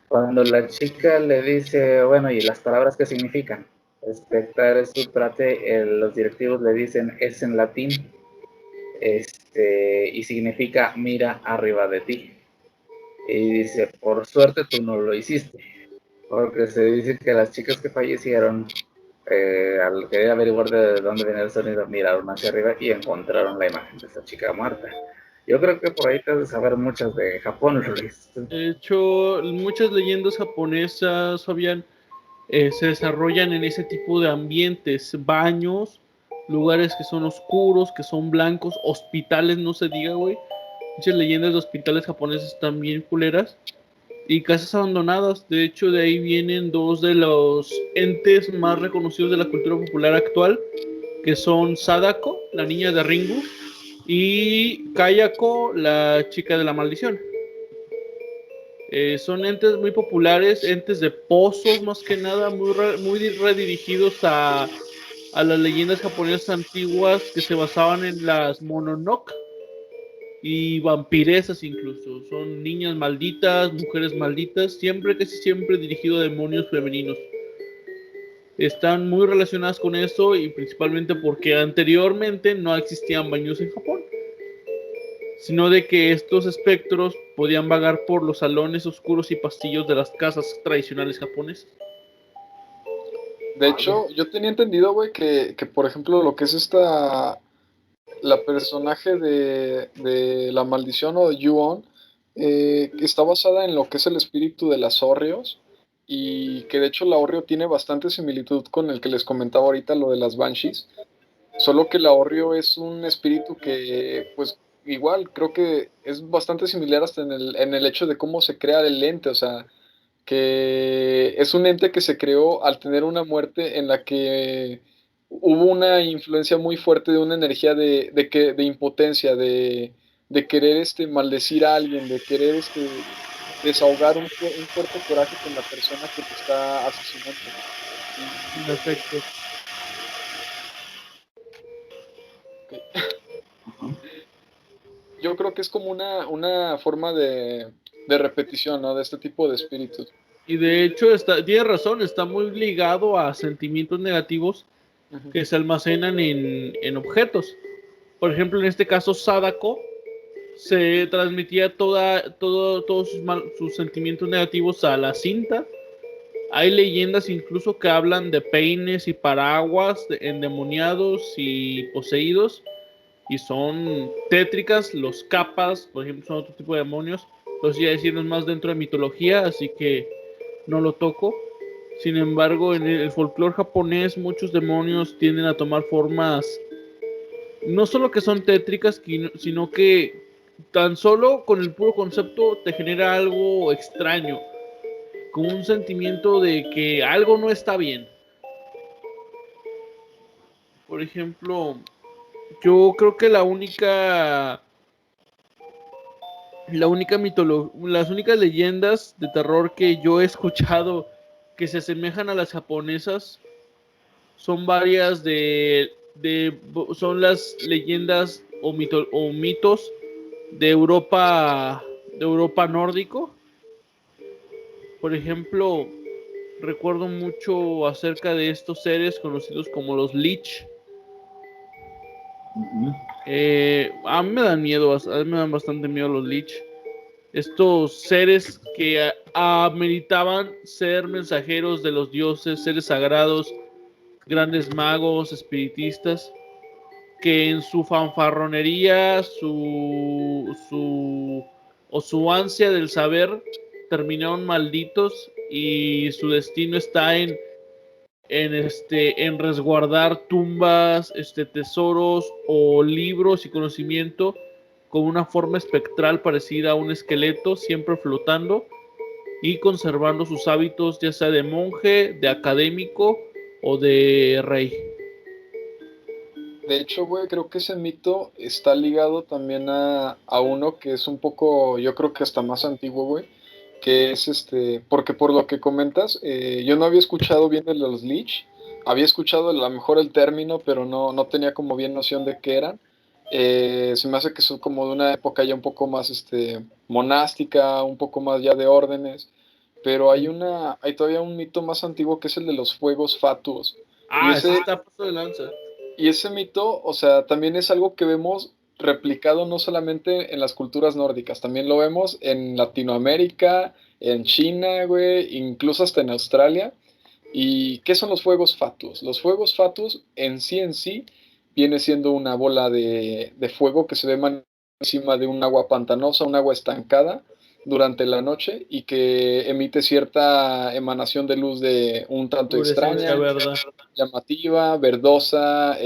Cuando la chica le dice, bueno, ¿y las palabras qué significan? Expectare suprate, los directivos le dicen, es en latín, y significa mira arriba de ti. Y dice, por suerte tú no lo hiciste, porque se dice que las chicas que fallecieron, al querer averiguar de dónde venía el sonido, miraron hacia arriba y encontraron la imagen de esa chica muerta. Yo creo que por ahí te debes saber muchas de Japón, Luis. De hecho, muchas leyendas japonesas, Fabián, se desarrollan en ese tipo de ambientes, baños, lugares que son oscuros, que son blancos, hospitales, no se diga, güey. Muchas leyendas de hospitales japoneses están bien culeras. Y casas abandonadas. De hecho, de ahí vienen dos de los entes más reconocidos de la cultura popular actual, que son Sadako, la niña de Ringu, y Kayako, la chica de la maldición. Son entes muy populares, entes de pozos más que nada, muy redirigidos a las leyendas japonesas antiguas que se basaban en las Mononoke y vampiresas incluso. Son niñas malditas, mujeres malditas, casi siempre dirigido a demonios femeninos. Están muy relacionadas con eso y principalmente porque anteriormente no existían baños en Japón, sino de que estos espectros podían vagar por los salones oscuros y pasillos de las casas tradicionales japonesas. De hecho, yo tenía entendido, güey, que por ejemplo lo que es la personaje de la maldición o de Ju-On, que está basada en lo que es el espíritu de las Hórreos, y que de hecho la Hórreo tiene bastante similitud con el que les comentaba ahorita, lo de las Banshees, solo que la Hórreo es un espíritu que, pues, igual creo que es bastante similar hasta en el hecho de cómo se crea el ente, o sea, que es un ente que se creó al tener una muerte en la que hubo una influencia muy fuerte de una energía de impotencia, de querer maldecir a alguien, de querer desahogar un fuerte coraje con la persona que te está asesinando. En efecto. Yo creo que es como una forma de repetición, ¿no? De este tipo de espíritus. Y de hecho, tiene razón, está muy ligado a sentimientos negativos Ujú. que se almacenan en objetos. Por ejemplo, en este caso, Sadako se transmitía todos sus sentimientos negativos a la cinta. Hay leyendas incluso que hablan de peines y paraguas endemoniados y poseídos. Y son tétricas. Los capas, por ejemplo, son otro tipo de demonios. Los iba a decirnos más dentro de mitología, así que no lo toco. Sin embargo, en el folclore japonés muchos demonios tienden a tomar formas no solo que son tétricas, sino que tan solo con el puro concepto te genera algo extraño, como un sentimiento de que algo no está bien. Por ejemplo, yo creo que las únicas leyendas de terror que yo he escuchado que se asemejan a las japonesas son varias son las leyendas o mitos de Europa nórdico. Por ejemplo, recuerdo mucho acerca de estos seres conocidos como los Lich. A mí me dan miedo, a mí me dan bastante miedo los Lich. Estos seres que ameritaban ser mensajeros de los dioses, seres sagrados, grandes magos, espiritistas, que en su fanfarronería, o su ansia del saber, terminaron malditos y su destino está en resguardar tumbas, tesoros o libros y conocimiento con una forma espectral parecida a un esqueleto, siempre flotando y conservando sus hábitos, ya sea de monje, de académico o de rey. De hecho, güey, creo que ese mito está ligado también a uno que es un poco, yo creo que hasta más antiguo, güey, que es porque por lo que comentas, yo no había escuchado bien de los Lich, había escuchado a lo mejor el término, pero no tenía como bien noción de qué eran. Se me hace que son como de una época ya un poco más monástica, un poco más ya de órdenes, pero hay todavía un mito más antiguo que es el de los fuegos fatuos. Y Ese ese, está paso de lanza. y ese mito, o sea, también es algo que vemos replicado no solamente en las culturas nórdicas, también lo vemos en Latinoamérica, en China, güey, incluso hasta en Australia. ¿Y qué son los fuegos fatuos? Los fuegos fatuos en sí viene siendo una bola de fuego que se ve encima de un agua pantanosa, un agua estancada durante la noche y que emite cierta emanación de luz de un tanto Fluorescencia, extraña, ¿verdad? llamativa, verdosa,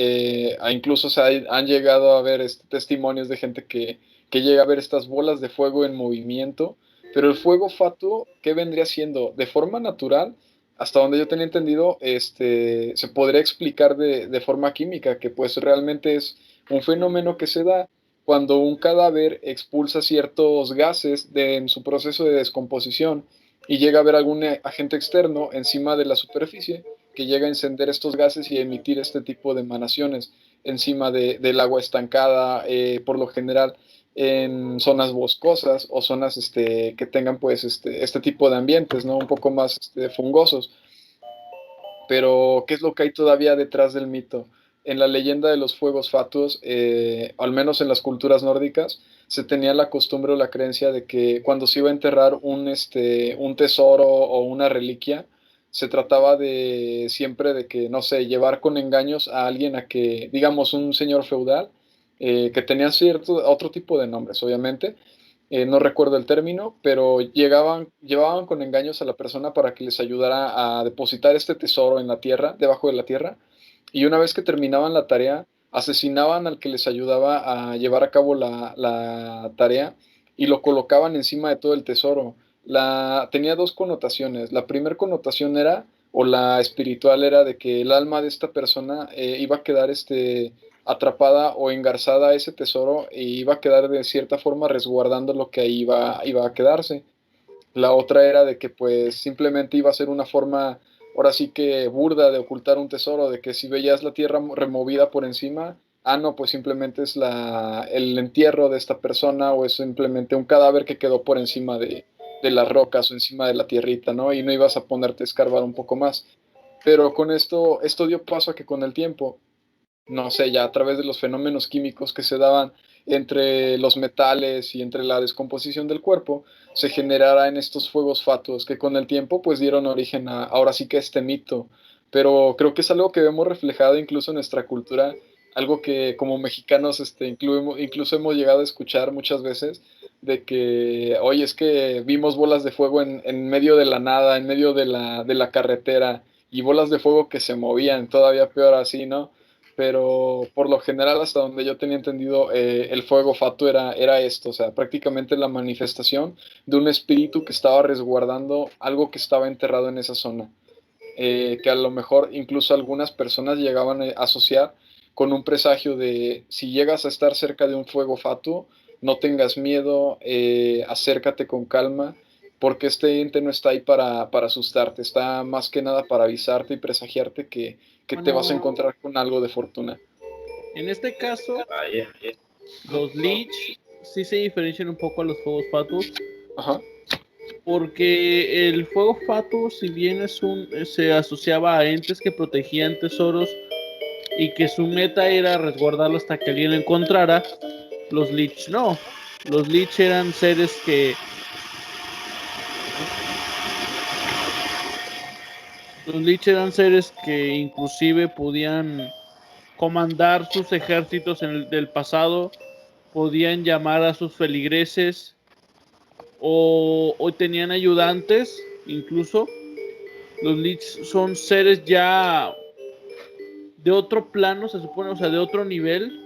incluso han llegado a ver testimonios de gente que llega a ver estas bolas de fuego en movimiento, pero el fuego fatuo, ¿qué vendría siendo? De forma natural, hasta donde yo tenía entendido, se podría explicar de forma química, que pues realmente es un fenómeno que se da cuando un cadáver expulsa ciertos gases en su proceso de descomposición y llega a haber algún agente externo encima de la superficie que llega a encender estos gases y emitir este tipo de emanaciones encima del agua estancada, por lo general en zonas boscosas o zonas que tengan pues este tipo de ambientes, ¿no? Un poco más fungosos. Pero, ¿qué es lo que hay todavía detrás del mito? En la leyenda de los fuegos fatuos, al menos en las culturas nórdicas, se tenía la costumbre o la creencia de que cuando se iba a enterrar un tesoro o una reliquia, se trataba de siempre de que, no sé, llevar con engaños a alguien a que, digamos, un señor feudal, que tenía otro tipo de nombres, obviamente, no recuerdo el término, pero llevaban con engaños a la persona para que les ayudara a depositar este tesoro en la tierra, debajo de la tierra, y una vez que terminaban la tarea, asesinaban al que les ayudaba a llevar a cabo la tarea y lo colocaban encima de todo el tesoro. Tenía dos connotaciones. La primera connotación era, o la espiritual era, de que el alma de esta persona iba a quedar atrapada o engarzada a ese tesoro y iba a quedar de cierta forma resguardando lo que ahí iba a quedarse. La otra era de que pues simplemente iba a ser una forma, ahora sí que burda, de ocultar un tesoro, de que si veías la tierra removida por encima, no, pues simplemente es el entierro de esta persona o es simplemente un cadáver que quedó por encima de las rocas o encima de la tierrita, ¿no? Y no ibas a ponerte a escarbar un poco más. Pero con esto dio paso a que con el tiempo, no sé, ya a través de los fenómenos químicos que se daban entre los metales y entre la descomposición del cuerpo, se generara en estos fuegos fatuos que con el tiempo pues dieron origen a ahora sí que este mito. Pero creo que es algo que vemos reflejado incluso en nuestra cultura, algo que como mexicanos incluso hemos llegado a escuchar muchas veces, de que, oye, es que vimos bolas de fuego en medio de la nada, en medio de la carretera, y bolas de fuego que se movían, todavía peor así, ¿no? pero por lo general, hasta donde yo tenía entendido, el fuego fatu era esto, o sea, prácticamente la manifestación de un espíritu que estaba resguardando algo que estaba enterrado en esa zona, que a lo mejor incluso algunas personas llegaban a asociar con un presagio de si llegas a estar cerca de un fuego fatuo, no tengas miedo, acércate con calma, porque este ente no está ahí para asustarte, está más que nada para avisarte y presagiarte que te vas a Bueno, encontrar con algo de fortuna. en este caso, Vaya. los Lich sí se diferencian un poco a los fuegos fatuos, Ajá. porque el fuego fatuo, si bien se asociaba a entes que protegían tesoros y que su meta era resguardarlo hasta que alguien lo encontrara, los Lich no. Los Lich eran seres que inclusive podían comandar sus ejércitos del pasado, podían llamar a sus feligreses o tenían ayudantes, incluso. Los Lich son seres ya de otro plano, se supone, o sea, de otro nivel,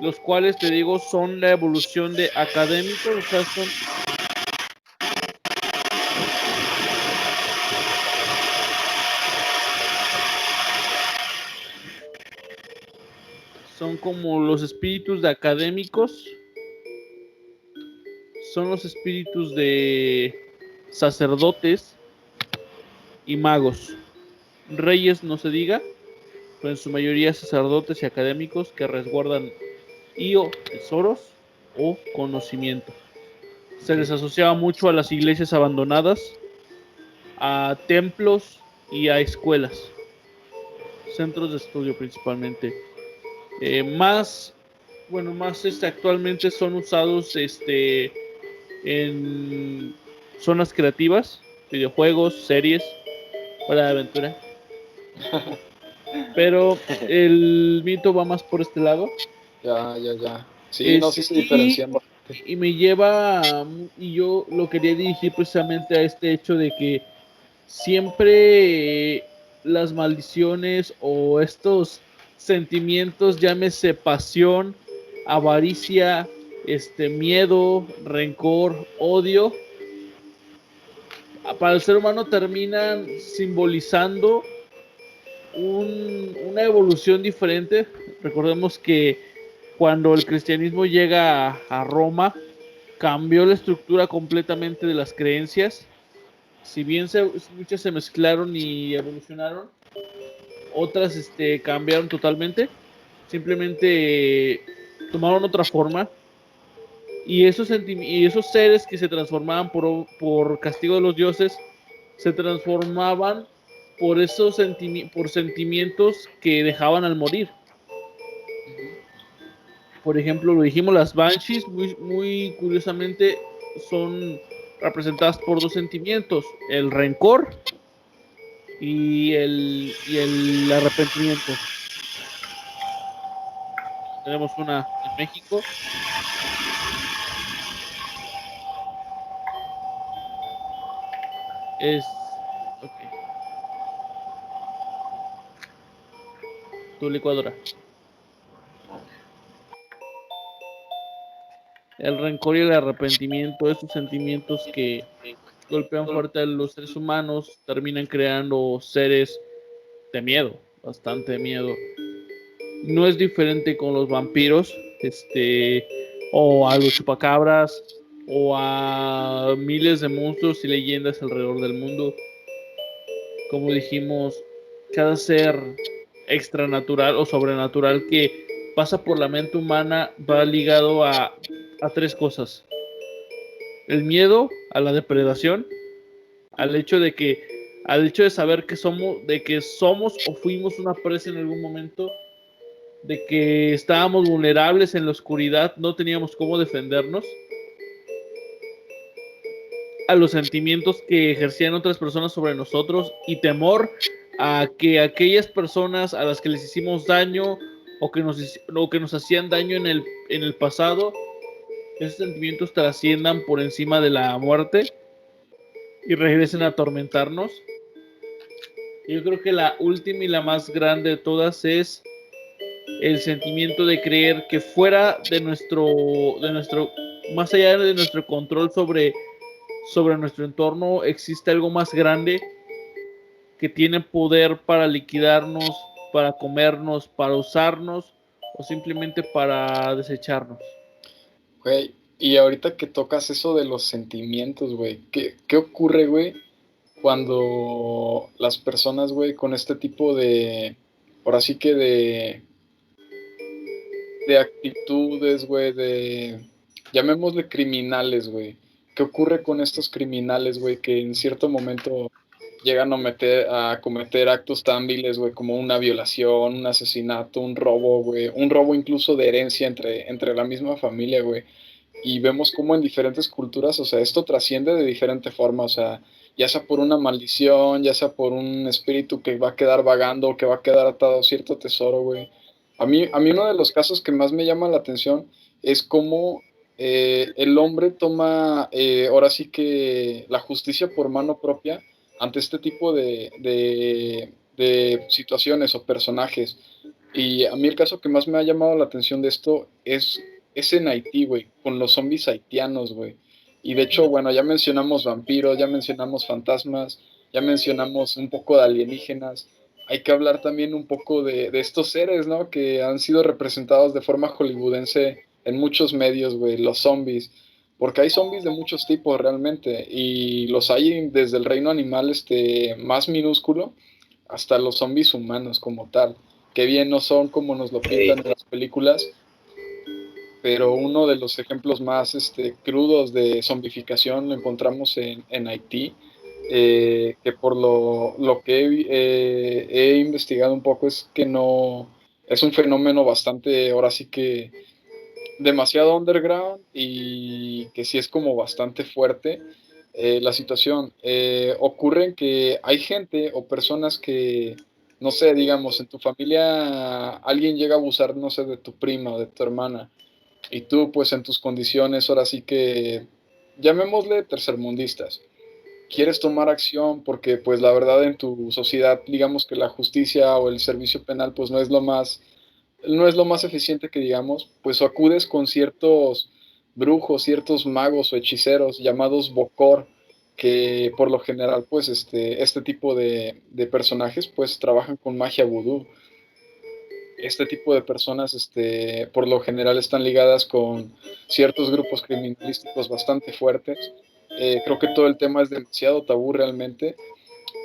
los cuales, te digo, son la evolución de académicos, o sea, son como los espíritus de académicos, son los espíritus de sacerdotes y magos. Reyes no se diga, pero en su mayoría sacerdotes y académicos que resguardan o tesoros o conocimiento. Se les asociaba mucho a las iglesias abandonadas, a templos y a escuelas, centros de estudio principalmente. Más actualmente son usados en zonas creativas, videojuegos, series, hora de aventura. Pero el mito va más por este lado. Ya. Sí, no, sí se diferencian bastante. Y me lleva, y yo lo quería dirigir precisamente a este hecho de que siempre las maldiciones o estos sentimientos, llámese pasión, avaricia, miedo, rencor, odio, para el ser humano terminan simbolizando una evolución diferente. Recordemos que cuando el cristianismo llega a Roma, cambió la estructura completamente de las creencias. Si bien muchas se mezclaron y evolucionaron, otras cambiaron totalmente. Simplemente tomaron otra forma. Y esos seres que se transformaban por castigo de los dioses, se transformaban por esos sentimientos que dejaban al morir. Por ejemplo, lo dijimos, las Banshees, muy curiosamente, son representadas por dos sentimientos: el rencor y el arrepentimiento. Tenemos una en México. Ok. Tu licuadora. El rencor y el arrepentimiento, esos sentimientos que golpean fuerte a los seres humanos, terminan creando seres de miedo, bastante miedo. No es diferente con los vampiros, o a los chupacabras, o a miles de monstruos y leyendas alrededor del mundo. Como dijimos, cada ser extranatural o sobrenatural que pasa por la mente humana va ligado a tres cosas: el miedo a la depredación, al hecho de saber que somos o fuimos una presa en algún momento, de que estábamos vulnerables en la oscuridad, no teníamos cómo defendernos, a los sentimientos que ejercían otras personas sobre nosotros y temor a que aquellas personas a las que les hicimos daño o que nos hacían daño en el pasado, esos sentimientos trasciendan por encima de la muerte y regresen a atormentarnos. Yo creo que la última y la más grande de todas es el sentimiento de creer que fuera de nuestro, más allá de nuestro control sobre nuestro entorno, existe algo más grande que tiene poder para liquidarnos, para comernos, para usarnos o simplemente para desecharnos. Güey, y ahorita que tocas eso de los sentimientos, güey, ¿qué ocurre, güey, cuando las personas, güey, con este tipo de, ahora sí que de actitudes, güey, llamémosle criminales, güey? ¿Qué ocurre con estos criminales, güey, que en cierto momento llegan a cometer actos tan viles, güey, como una violación, un asesinato, un robo, güey, un robo incluso de herencia entre la misma familia, güey? Y vemos cómo en diferentes culturas, o sea, esto trasciende de diferente forma, o sea, ya sea por una maldición, ya sea por un espíritu que va a quedar vagando, que va a quedar atado a cierto tesoro, güey. A mí uno de los casos que más me llama la atención es cómo el hombre toma, ahora sí que la justicia por mano propia ante este tipo de situaciones o personajes. Y a mí el caso que más me ha llamado la atención de esto es en Haití, güey, con los zombies haitianos, güey. Y de hecho, bueno, ya mencionamos vampiros, ya mencionamos fantasmas, ya mencionamos un poco de alienígenas. Hay que hablar también un poco de estos seres, ¿no? Que han sido representados de forma hollywoodense en muchos medios, güey, los zombies. Porque hay zombies de muchos tipos realmente. Y los hay desde el reino animal más minúsculo hasta los zombies humanos como tal. Que bien no son como nos lo pintan en las películas, pero uno de los ejemplos más crudos de zombificación lo encontramos en Haití, que por lo que he investigado un poco es que no, es un fenómeno bastante, ahora sí que demasiado underground y que sí es como bastante fuerte la situación. Ocurre que hay gente o personas que, no sé, digamos, en tu familia alguien llega a abusar, no sé, de tu prima o de tu hermana y tú pues en tus condiciones, ahora sí que, llamémosle tercermundistas, quieres tomar acción porque pues la verdad en tu sociedad, digamos que la justicia o el servicio penal pues no es lo más eficiente que digamos, pues acudes con ciertos brujos, ciertos magos o hechiceros llamados Bokor, que por lo general pues este tipo de personajes pues trabajan con magia vudú. Este tipo de personas por lo general están ligadas con ciertos grupos criminalísticos bastante fuertes. Creo que todo el tema es demasiado tabú realmente,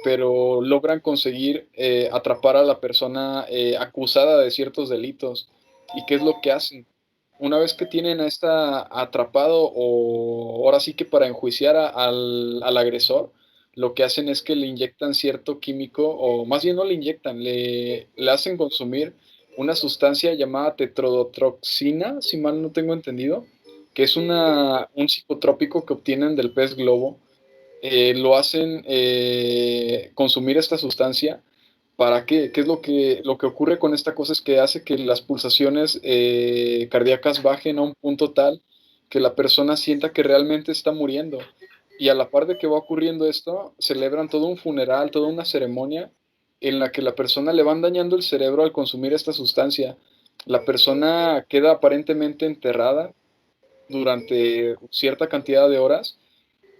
pero logran conseguir atrapar a la persona acusada de ciertos delitos. ¿Y qué es lo que hacen? Una vez que tienen a esta atrapado, o ahora sí que para enjuiciar al agresor, lo que hacen es que le inyectan cierto químico, o más bien no le inyectan, le hacen consumir una sustancia llamada tetrodotoxina, si mal no tengo entendido, que es un psicotrópico que obtienen del pez globo. Lo hacen consumir esta sustancia. ¿Para qué? ¿Qué es lo que ocurre con esta cosa? Es que hace que las pulsaciones cardíacas bajen a un punto tal que la persona sienta que realmente está muriendo. Y a la par de que va ocurriendo esto, celebran todo un funeral, toda una ceremonia en la que la persona le van dañando el cerebro al consumir esta sustancia. La persona queda aparentemente enterrada durante cierta cantidad de horas.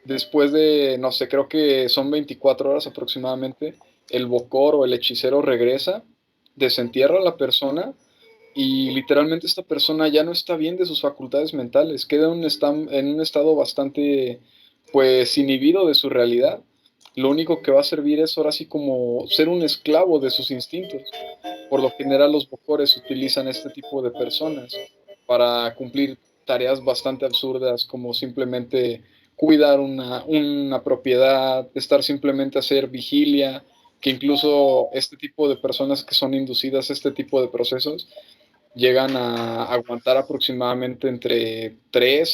Después de, no sé, creo que son 24 horas aproximadamente, el bocor o el hechicero regresa, desentierra a la persona y literalmente esta persona ya no está bien de sus facultades mentales, queda en un estado bastante, pues, inhibido de su realidad. Lo único que va a servir es ahora sí como ser un esclavo de sus instintos. Por lo general los bocores utilizan este tipo de personas para cumplir tareas bastante absurdas como simplemente cuidar una propiedad, estar simplemente a hacer vigilia, que incluso este tipo de personas que son inducidas a este tipo de procesos llegan a aguantar aproximadamente entre 3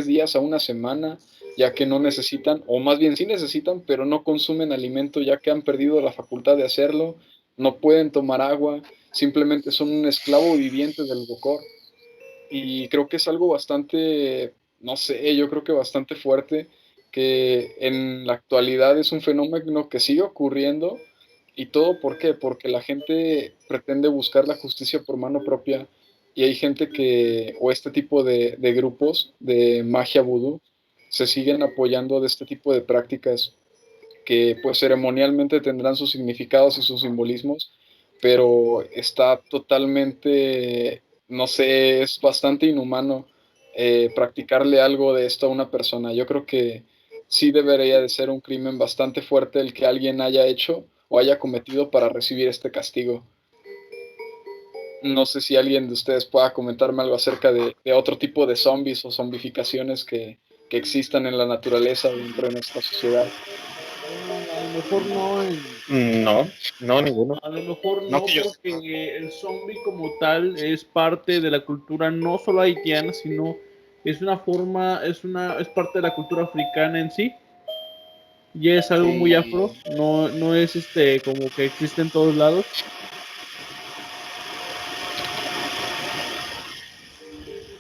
días a una semana, ya que no necesitan, o más bien sí necesitan, pero no consumen alimento ya que han perdido la facultad de hacerlo, no pueden tomar agua, simplemente son un esclavo viviente del Bokor. Y creo que es algo bastante, no sé, yo creo que bastante fuerte, que en la actualidad es un fenómeno que sigue ocurriendo ¿Y todo por qué? Porque la gente pretende buscar la justicia por mano propia y hay gente que, o este tipo de grupos de magia vudú, se siguen apoyando de este tipo de prácticas que pues ceremonialmente tendrán sus significados y sus simbolismos, pero está totalmente, no sé, es bastante inhumano practicarle algo de esto a una persona. Yo creo que sí debería de ser un crimen bastante fuerte el que alguien haya hecho o haya cometido para recibir este castigo. No sé si alguien de ustedes pueda comentarme algo acerca de otro tipo de zombies o zombificaciones que existan en la naturaleza dentro de nuestra sociedad. A lo mejor no No, ninguno. a lo mejor No no, que yo porque el zombie como tal es parte de la cultura no solo haitiana, sino es una forma, es parte de la cultura africana en sí. Ya es algo muy Sí, afro, no es como que existe en todos lados.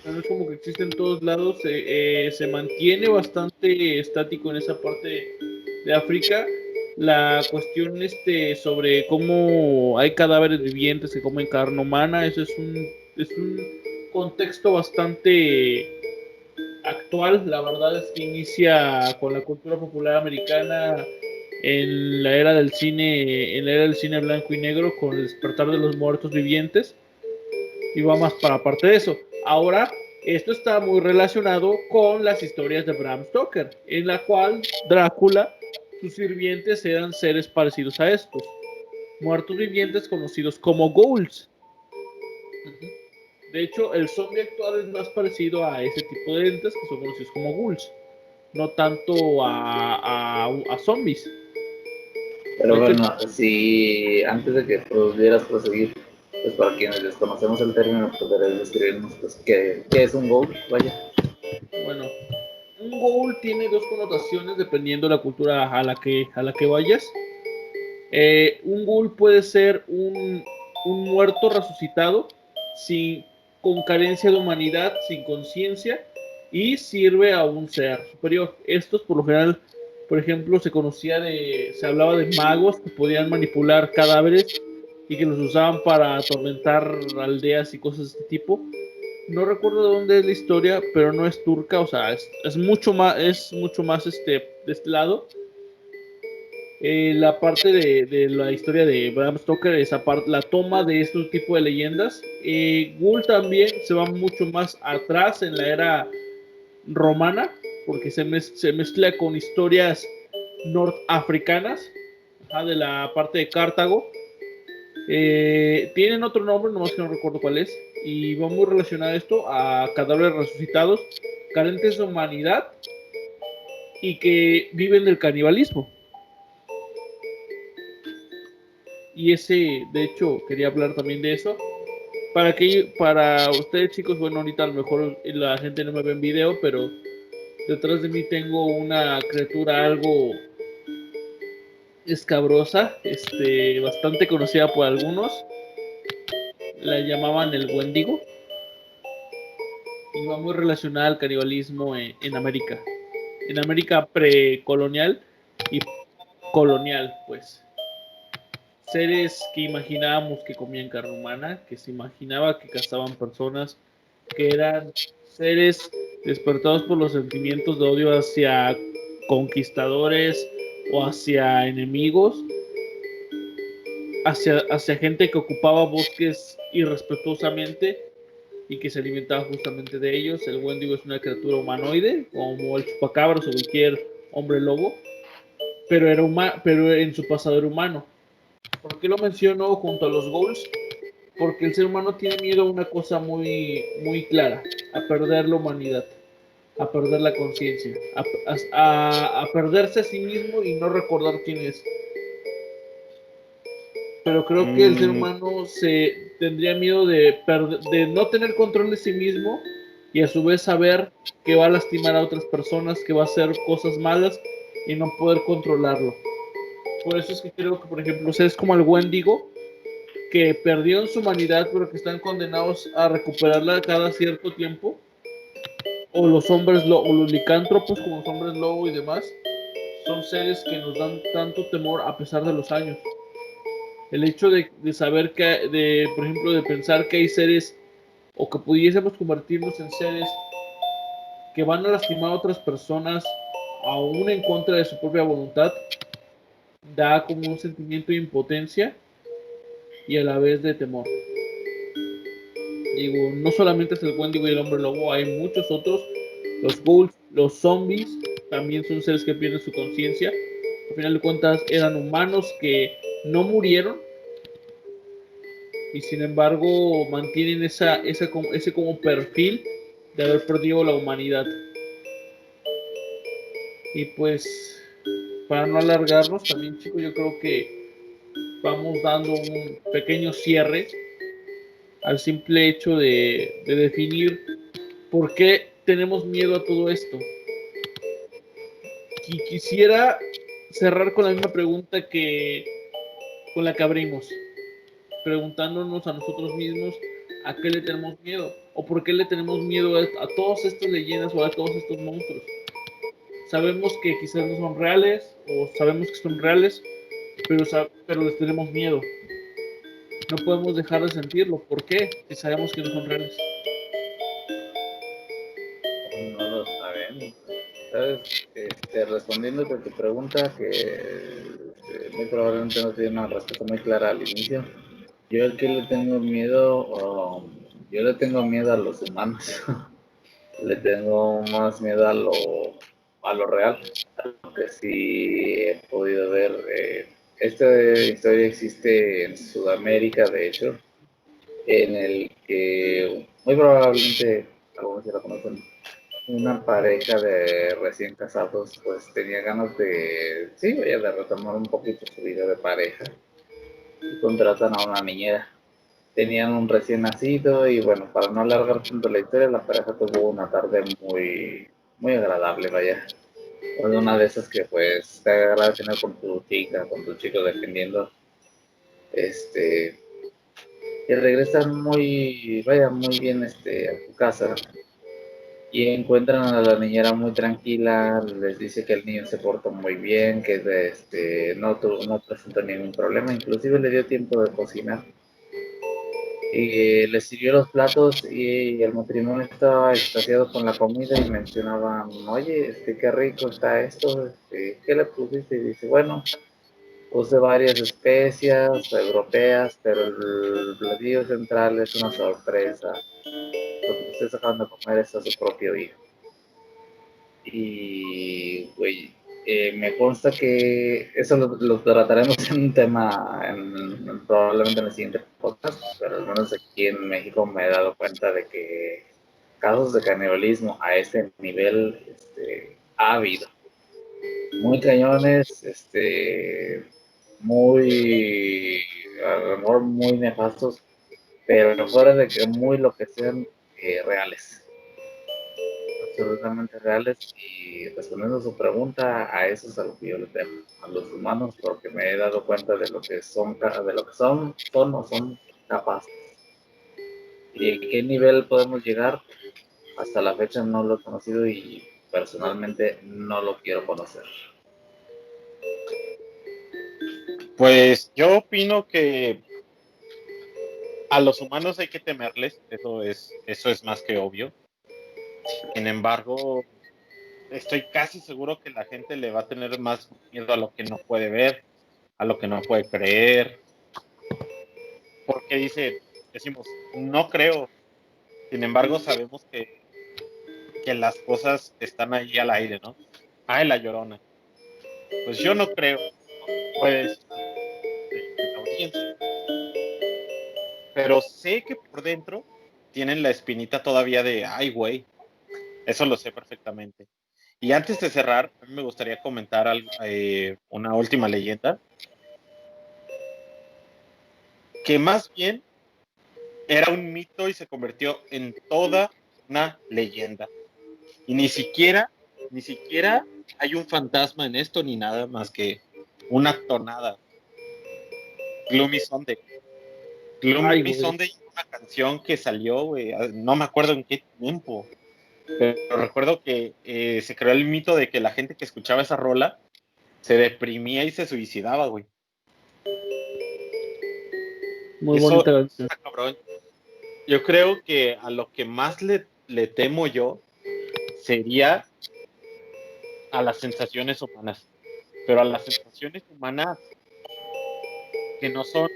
No es como que existe en todos lados, se mantiene bastante estático en esa parte de África. La cuestión sobre cómo hay cadáveres vivientes que comen carne humana, eso es un contexto bastante actual. La verdad es que inicia con la cultura popular americana en la era del cine, en la era del cine blanco y negro, con el despertar de los muertos vivientes, y va más para parte de eso. Ahora, esto está muy relacionado con las historias de Bram Stoker, en la cual Drácula, sus sirvientes eran seres parecidos a estos, muertos vivientes conocidos como ghouls. De hecho, el zombie actual es más parecido a ese tipo de entes que son conocidos como ghouls, no tanto a zombies. pero De hecho, bueno, si antes de que pudieras proseguir, pues para quienes desconocemos el término, podrías describirnos pues, qué es un ghoul, vaya. bueno, un ghoul tiene dos connotaciones dependiendo de la cultura a la que vayas. Un ghoul puede ser un muerto resucitado sin, con carencia de humanidad, sin conciencia, y sirve a un ser superior. Estos por lo general, por ejemplo, se hablaba de magos que podían manipular cadáveres y que los usaban para atormentar aldeas y cosas de este tipo. No recuerdo de dónde es la historia, pero no es turca, o sea, es mucho más de este lado. La parte de la historia de Bram Stoker, esa parte, la toma de este tipo de leyendas. Ghoul también se va mucho más atrás en la era romana, porque se mezcla con historias norteafricanas, de la parte de Cartago. Tienen otro nombre, nomás que no recuerdo cuál es, y va muy relacionado esto a cadáveres resucitados, carentes de humanidad y que viven del canibalismo. Y de hecho, quería hablar también de eso. Para ustedes, chicos, bueno, ahorita a lo mejor la gente no me ve en video, pero detrás de mí tengo una criatura algo escabrosa, bastante conocida por algunos. La llamaban el Wendigo y va muy relacionada al canibalismo en América. En América precolonial y colonial, pues. Seres que imaginábamos que comían carne humana, que se imaginaba que cazaban personas, que eran seres despertados por los sentimientos de odio hacia conquistadores o hacia enemigos, hacia gente que ocupaba bosques irrespetuosamente y que se alimentaba justamente de ellos. El Wendigo es una criatura humanoide, como el chupacabras o cualquier hombre lobo, pero en su pasado era humano. ¿Por qué lo menciono junto a los ghouls? Porque el ser humano tiene miedo a una cosa muy clara, a perder la humanidad, a perder la conciencia, a perderse a sí mismo y no recordar quién es. Pero creo que el ser Mm, humano se tendría miedo de no tener control de sí mismo y a su vez saber que va a lastimar a otras personas, que va a hacer cosas malas y no poder controlarlo. Por eso es que creo que, por ejemplo, seres como el Wendigo, que perdieron su humanidad pero que están condenados a recuperarla cada cierto tiempo, o o los licántropos como los hombres lobo y demás, son seres que nos dan tanto temor a pesar de los años. El hecho de saber que, por ejemplo, de pensar que hay seres o que pudiésemos convertirnos en seres que van a lastimar a otras personas aún en contra de su propia voluntad, da como un sentimiento de impotencia y a la vez de temor. Digo, no solamente es el Wendigo y el hombre lobo, hay muchos otros. Los ghouls, los zombies, también son seres que pierden su conciencia. Al final de cuentas eran humanos que no murieron y sin embargo mantienen ese como perfil de haber perdido la humanidad. Y pues, para no alargarnos también, chicos, yo creo que vamos dando un pequeño cierre al simple hecho de definir por qué tenemos miedo a todo esto. Y quisiera cerrar con la misma pregunta con la que abrimos, preguntándonos a nosotros mismos a qué le tenemos miedo o por qué le tenemos miedo a todas estas leyendas o a todos estos monstruos. Sabemos que quizás no son reales o sabemos que son reales, pero les tenemos miedo. No podemos dejar de sentirlo. ¿Por qué? Si sabemos que no son reales. No lo sabemos. ¿Sabes? Respondiéndote a tu pregunta, que muy probablemente no tiene una respuesta muy clara al inicio. Yo al que le tengo miedo, yo le tengo miedo a los humanos. Le tengo más miedo a lo real, a lo que sí he podido ver. Esta historia existe en Sudamérica, de hecho, en el que muy probablemente algunos ya lo conocen. Una pareja de recién casados pues tenía ganas de, sí, vaya, de retomar un poquito su vida de pareja y contratan a una niñera. Tenían un recién nacido y bueno, para no alargar tanto la historia, la pareja tuvo una tarde muy agradable, vaya. Fue una de esas que pues te agrada tener con tu chica, con tu chico dependiendo. Este, y regresan muy bien a tu casa y encuentran a la niñera muy tranquila, les dice que el niño se portó muy bien, que no presentó ningún problema, inclusive le dio tiempo de cocinar. Y le sirvió los platos y el matrimonio estaba extasiado con la comida y mencionaban, oye, qué rico está esto, ¿qué le pusiste? Y dice, bueno, puse varias especias europeas, pero el platillo central es una sorpresa. Lo que ustedes acaban de comer es a su propio hijo. Y, güey, me consta que eso lo trataremos en un tema probablemente en el siguiente podcast, pero al menos aquí en México me he dado cuenta de que casos de canibalismo a ese nivel ha habido. Muy cañones, a lo mejor muy nefastos, pero fuera de que muy lo que sean reales, absolutamente reales. Y respondiendo a su pregunta, a eso es a lo que yo le temo, a los humanos, porque me he dado cuenta de lo que son o son capaces. Y a qué nivel podemos llegar, hasta la fecha no lo he conocido y personalmente no lo quiero conocer. Pues yo opino que a los humanos hay que temerles, eso es más que obvio. Sin embargo, estoy casi seguro que la gente le va a tener más miedo a lo que no puede ver, a lo que no puede creer, porque decimos, no creo, sin embargo sabemos que las cosas están ahí al aire, ¿no? Ay, la Llorona. Pues yo no creo, puede decir la audiencia, pero sé que por dentro tienen la espinita todavía de, ay, güey, eso lo sé perfectamente. Y antes de cerrar, a mí me gustaría comentar una última leyenda, que más bien era un mito y se convirtió en toda una leyenda. Y ni siquiera hay un fantasma en esto ni nada más que una tonada. Gloomy Sunday. Ay, Gloomy güey. Sunday es una canción que salió, güey, no me acuerdo en qué tiempo, pero recuerdo que se creó el mito de que la gente que escuchaba esa rola se deprimía y se suicidaba, güey. Muy Eso bonita canción. está cabrón. Yo creo que a lo que más le temo yo sería a las sensaciones humanas, pero a las sensaciones humanas que no son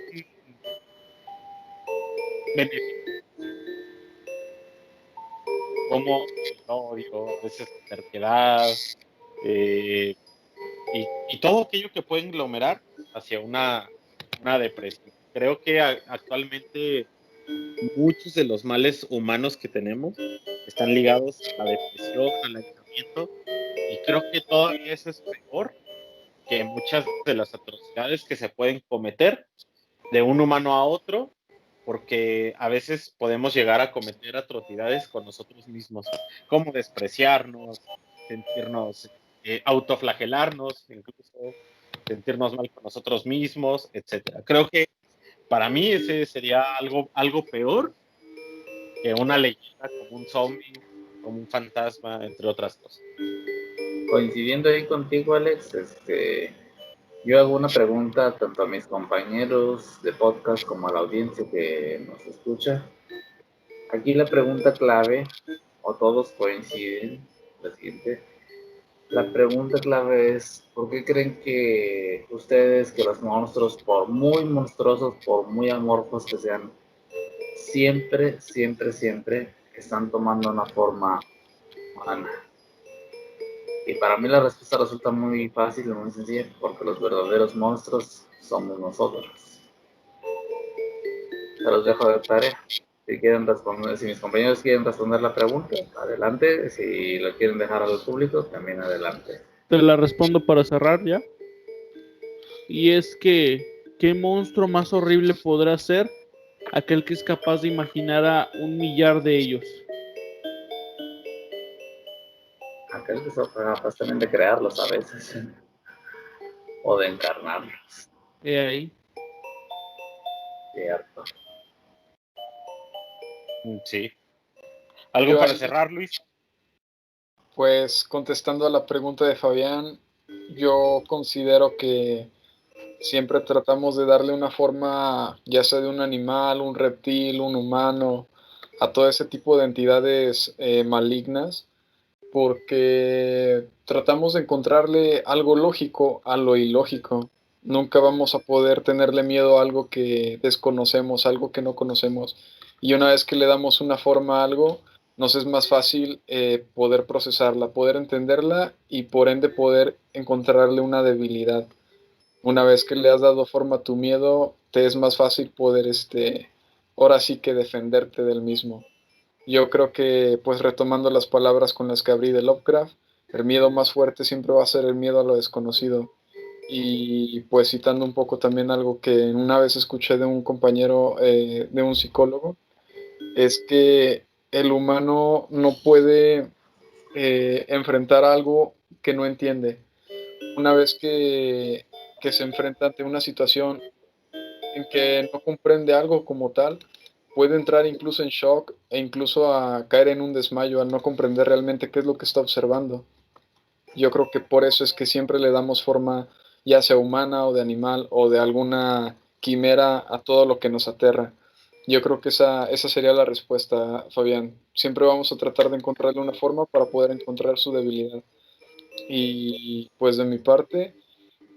benéficas, como el odio, a veces la terquedad, eh, y todo aquello que puede englomerar hacia una depresión. Creo que actualmente muchos de los males humanos que tenemos están ligados a la depresión, al aislamiento, y creo que todavía eso es peor que muchas de las atrocidades que se pueden cometer de un humano a otro, porque a veces podemos llegar a cometer atrocidades con nosotros mismos, como despreciarnos, sentirnos, autoflagelarnos, incluso sentirnos mal con nosotros mismos, etcétera. Creo que para mí ese sería algo peor que una leyenda como un zombie, como un fantasma, entre otras cosas. Coincidiendo ahí contigo, Alex, yo hago una pregunta tanto a mis compañeros de podcast como a la audiencia que nos escucha. Aquí la pregunta clave, o todos coinciden, la siguiente. La pregunta clave es, ¿por qué creen que ustedes, que los monstruos, por muy monstruosos, por muy amorfos que sean, siempre, siempre, siempre están tomando una forma humana? Y para mí la respuesta resulta muy fácil y muy sencilla, porque los verdaderos monstruos somos nosotros. Se los dejo de tarea. Si quieren responder, si mis compañeros quieren responder la pregunta, adelante. Si lo quieren dejar al público, también adelante. Te la respondo para cerrar ya. Y es que, ¿qué monstruo más horrible podrá ser aquel que es capaz de imaginar a 1 millar de ellos? Aquel que son capaz también de crearlos a veces, o de encarnarlos, He ahí. ¿cierto? Sí. ¿Algo Yo para ahí, cerrar, Luis? pues contestando a la pregunta de Fabián, yo considero que siempre tratamos de darle una forma, ya sea de un animal, un reptil, un humano, a todo ese tipo de entidades malignas, porque tratamos de encontrarle algo lógico a lo ilógico. Nunca vamos a poder tenerle miedo a algo que desconocemos, algo que no conocemos. Y una vez que le damos una forma a algo, nos es más fácil poder procesarla, poder entenderla y por ende poder encontrarle una debilidad. Una vez que le has dado forma a tu miedo, te es más fácil poder, ahora sí que defenderte del mismo. Yo creo que, pues retomando las palabras con las que abrí de Lovecraft, el miedo más fuerte siempre va a ser el miedo a lo desconocido. Y pues citando un poco también algo que una vez escuché de un compañero, de un psicólogo, es que el humano no puede enfrentar algo que no entiende. Una vez que se enfrenta ante una situación en que no comprende algo como tal, puede entrar incluso en shock e incluso a caer en un desmayo al no comprender realmente qué es lo que está observando. Yo creo que por eso es que siempre le damos forma, ya sea humana o de animal o de alguna quimera, a todo lo que nos aterra. Yo creo que esa sería la respuesta, Fabián. Siempre vamos a tratar de encontrarle una forma para poder encontrar su debilidad. Y pues de mi parte,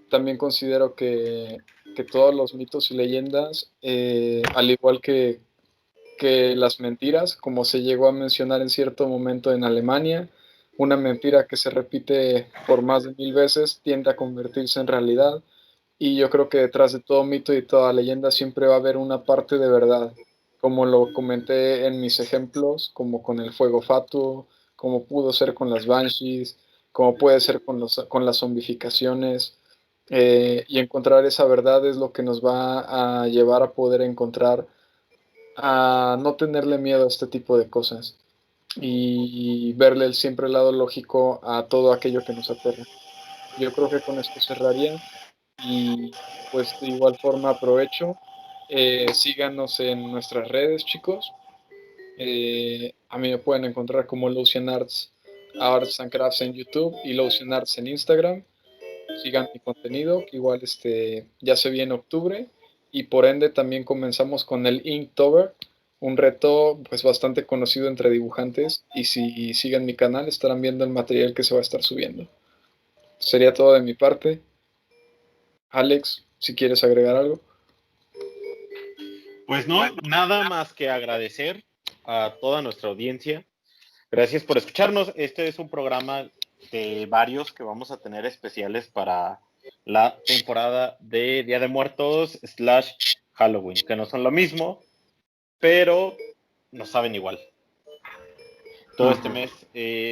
también considero que todos los mitos y leyendas, al igual que las mentiras, como se llegó a mencionar en cierto momento en Alemania, una mentira que se repite por más de 1000 veces tiende a convertirse en realidad. Y yo creo que detrás de todo mito y toda leyenda siempre va a haber una parte de verdad, como lo comenté en mis ejemplos, como con el fuego fatuo, como pudo ser con las banshees, como puede ser con las zombificaciones. Y encontrar esa verdad es lo que nos va a llevar a poder encontrar, a no tenerle miedo a este tipo de cosas y verle siempre el lado lógico a todo aquello que nos aterra. Yo creo que con esto cerraría y pues de igual forma aprovecho, síganos en nuestras redes, chicos. A mí me pueden encontrar como Lucian Arts and Crafts en YouTube y Lucian Arts en Instagram. Sigan mi contenido, que igual ya se viene octubre y por ende también comenzamos con el Inktober, un reto pues bastante conocido entre dibujantes, y si siguen mi canal estarán viendo el material que se va a estar subiendo. Sería todo de mi parte. Alex, si quieres agregar algo. Pues no, nada más que agradecer a toda nuestra audiencia. Gracias por escucharnos. Este es un programa de varios que vamos a tener especiales para la temporada de Día de Muertos / Halloween, que no son lo mismo, pero nos saben igual. Todo este mes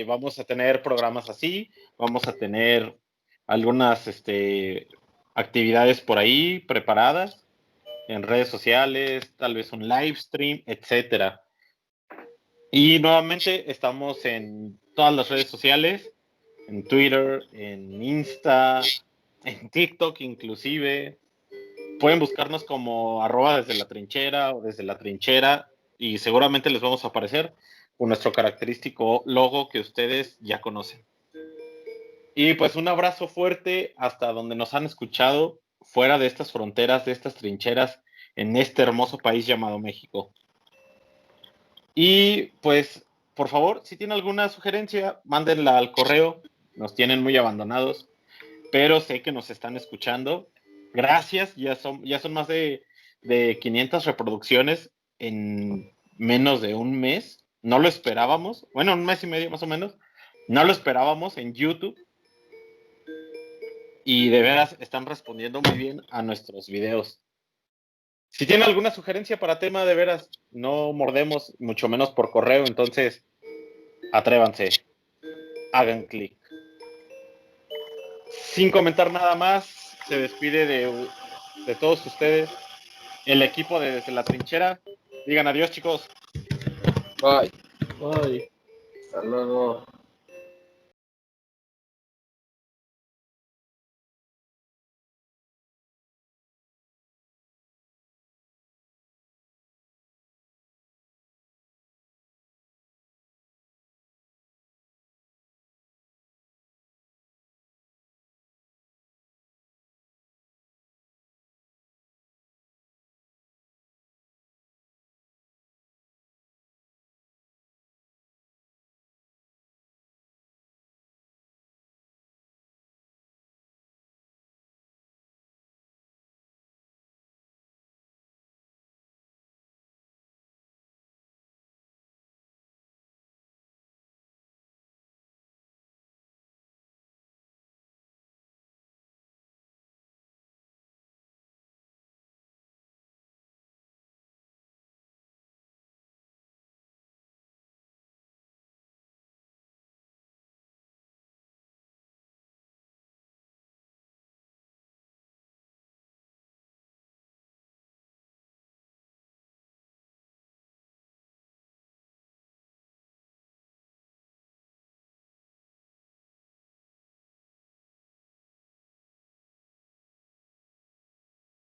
vamos a tener programas así, vamos a tener algunas actividades por ahí preparadas en redes sociales, tal vez un live stream, etcétera. Y nuevamente estamos en todas las redes sociales, en Twitter, en Insta, en TikTok inclusive. Pueden buscarnos como @desde-la-trinchera o desde la trinchera y seguramente les vamos a aparecer con nuestro característico logo que ustedes ya conocen. Y pues un abrazo fuerte hasta donde nos han escuchado, fuera de estas fronteras, de estas trincheras, en este hermoso país llamado México. Y pues, por favor, si tienen alguna sugerencia, mándenla al correo. Nos tienen muy abandonados, pero sé que nos están escuchando. Gracias, ya son más de 500 reproducciones en menos de un mes. No lo esperábamos. Bueno, un mes y medio más o menos. No lo esperábamos en YouTube. Y de veras están respondiendo muy bien a nuestros videos. Si tienen alguna sugerencia para tema, de veras, no mordemos, mucho menos por correo, entonces atrévanse, hagan clic. Sin comentar nada más, se despide de todos ustedes el equipo de Desde la Trinchera. Digan adiós, chicos. Bye. Bye. Hasta luego.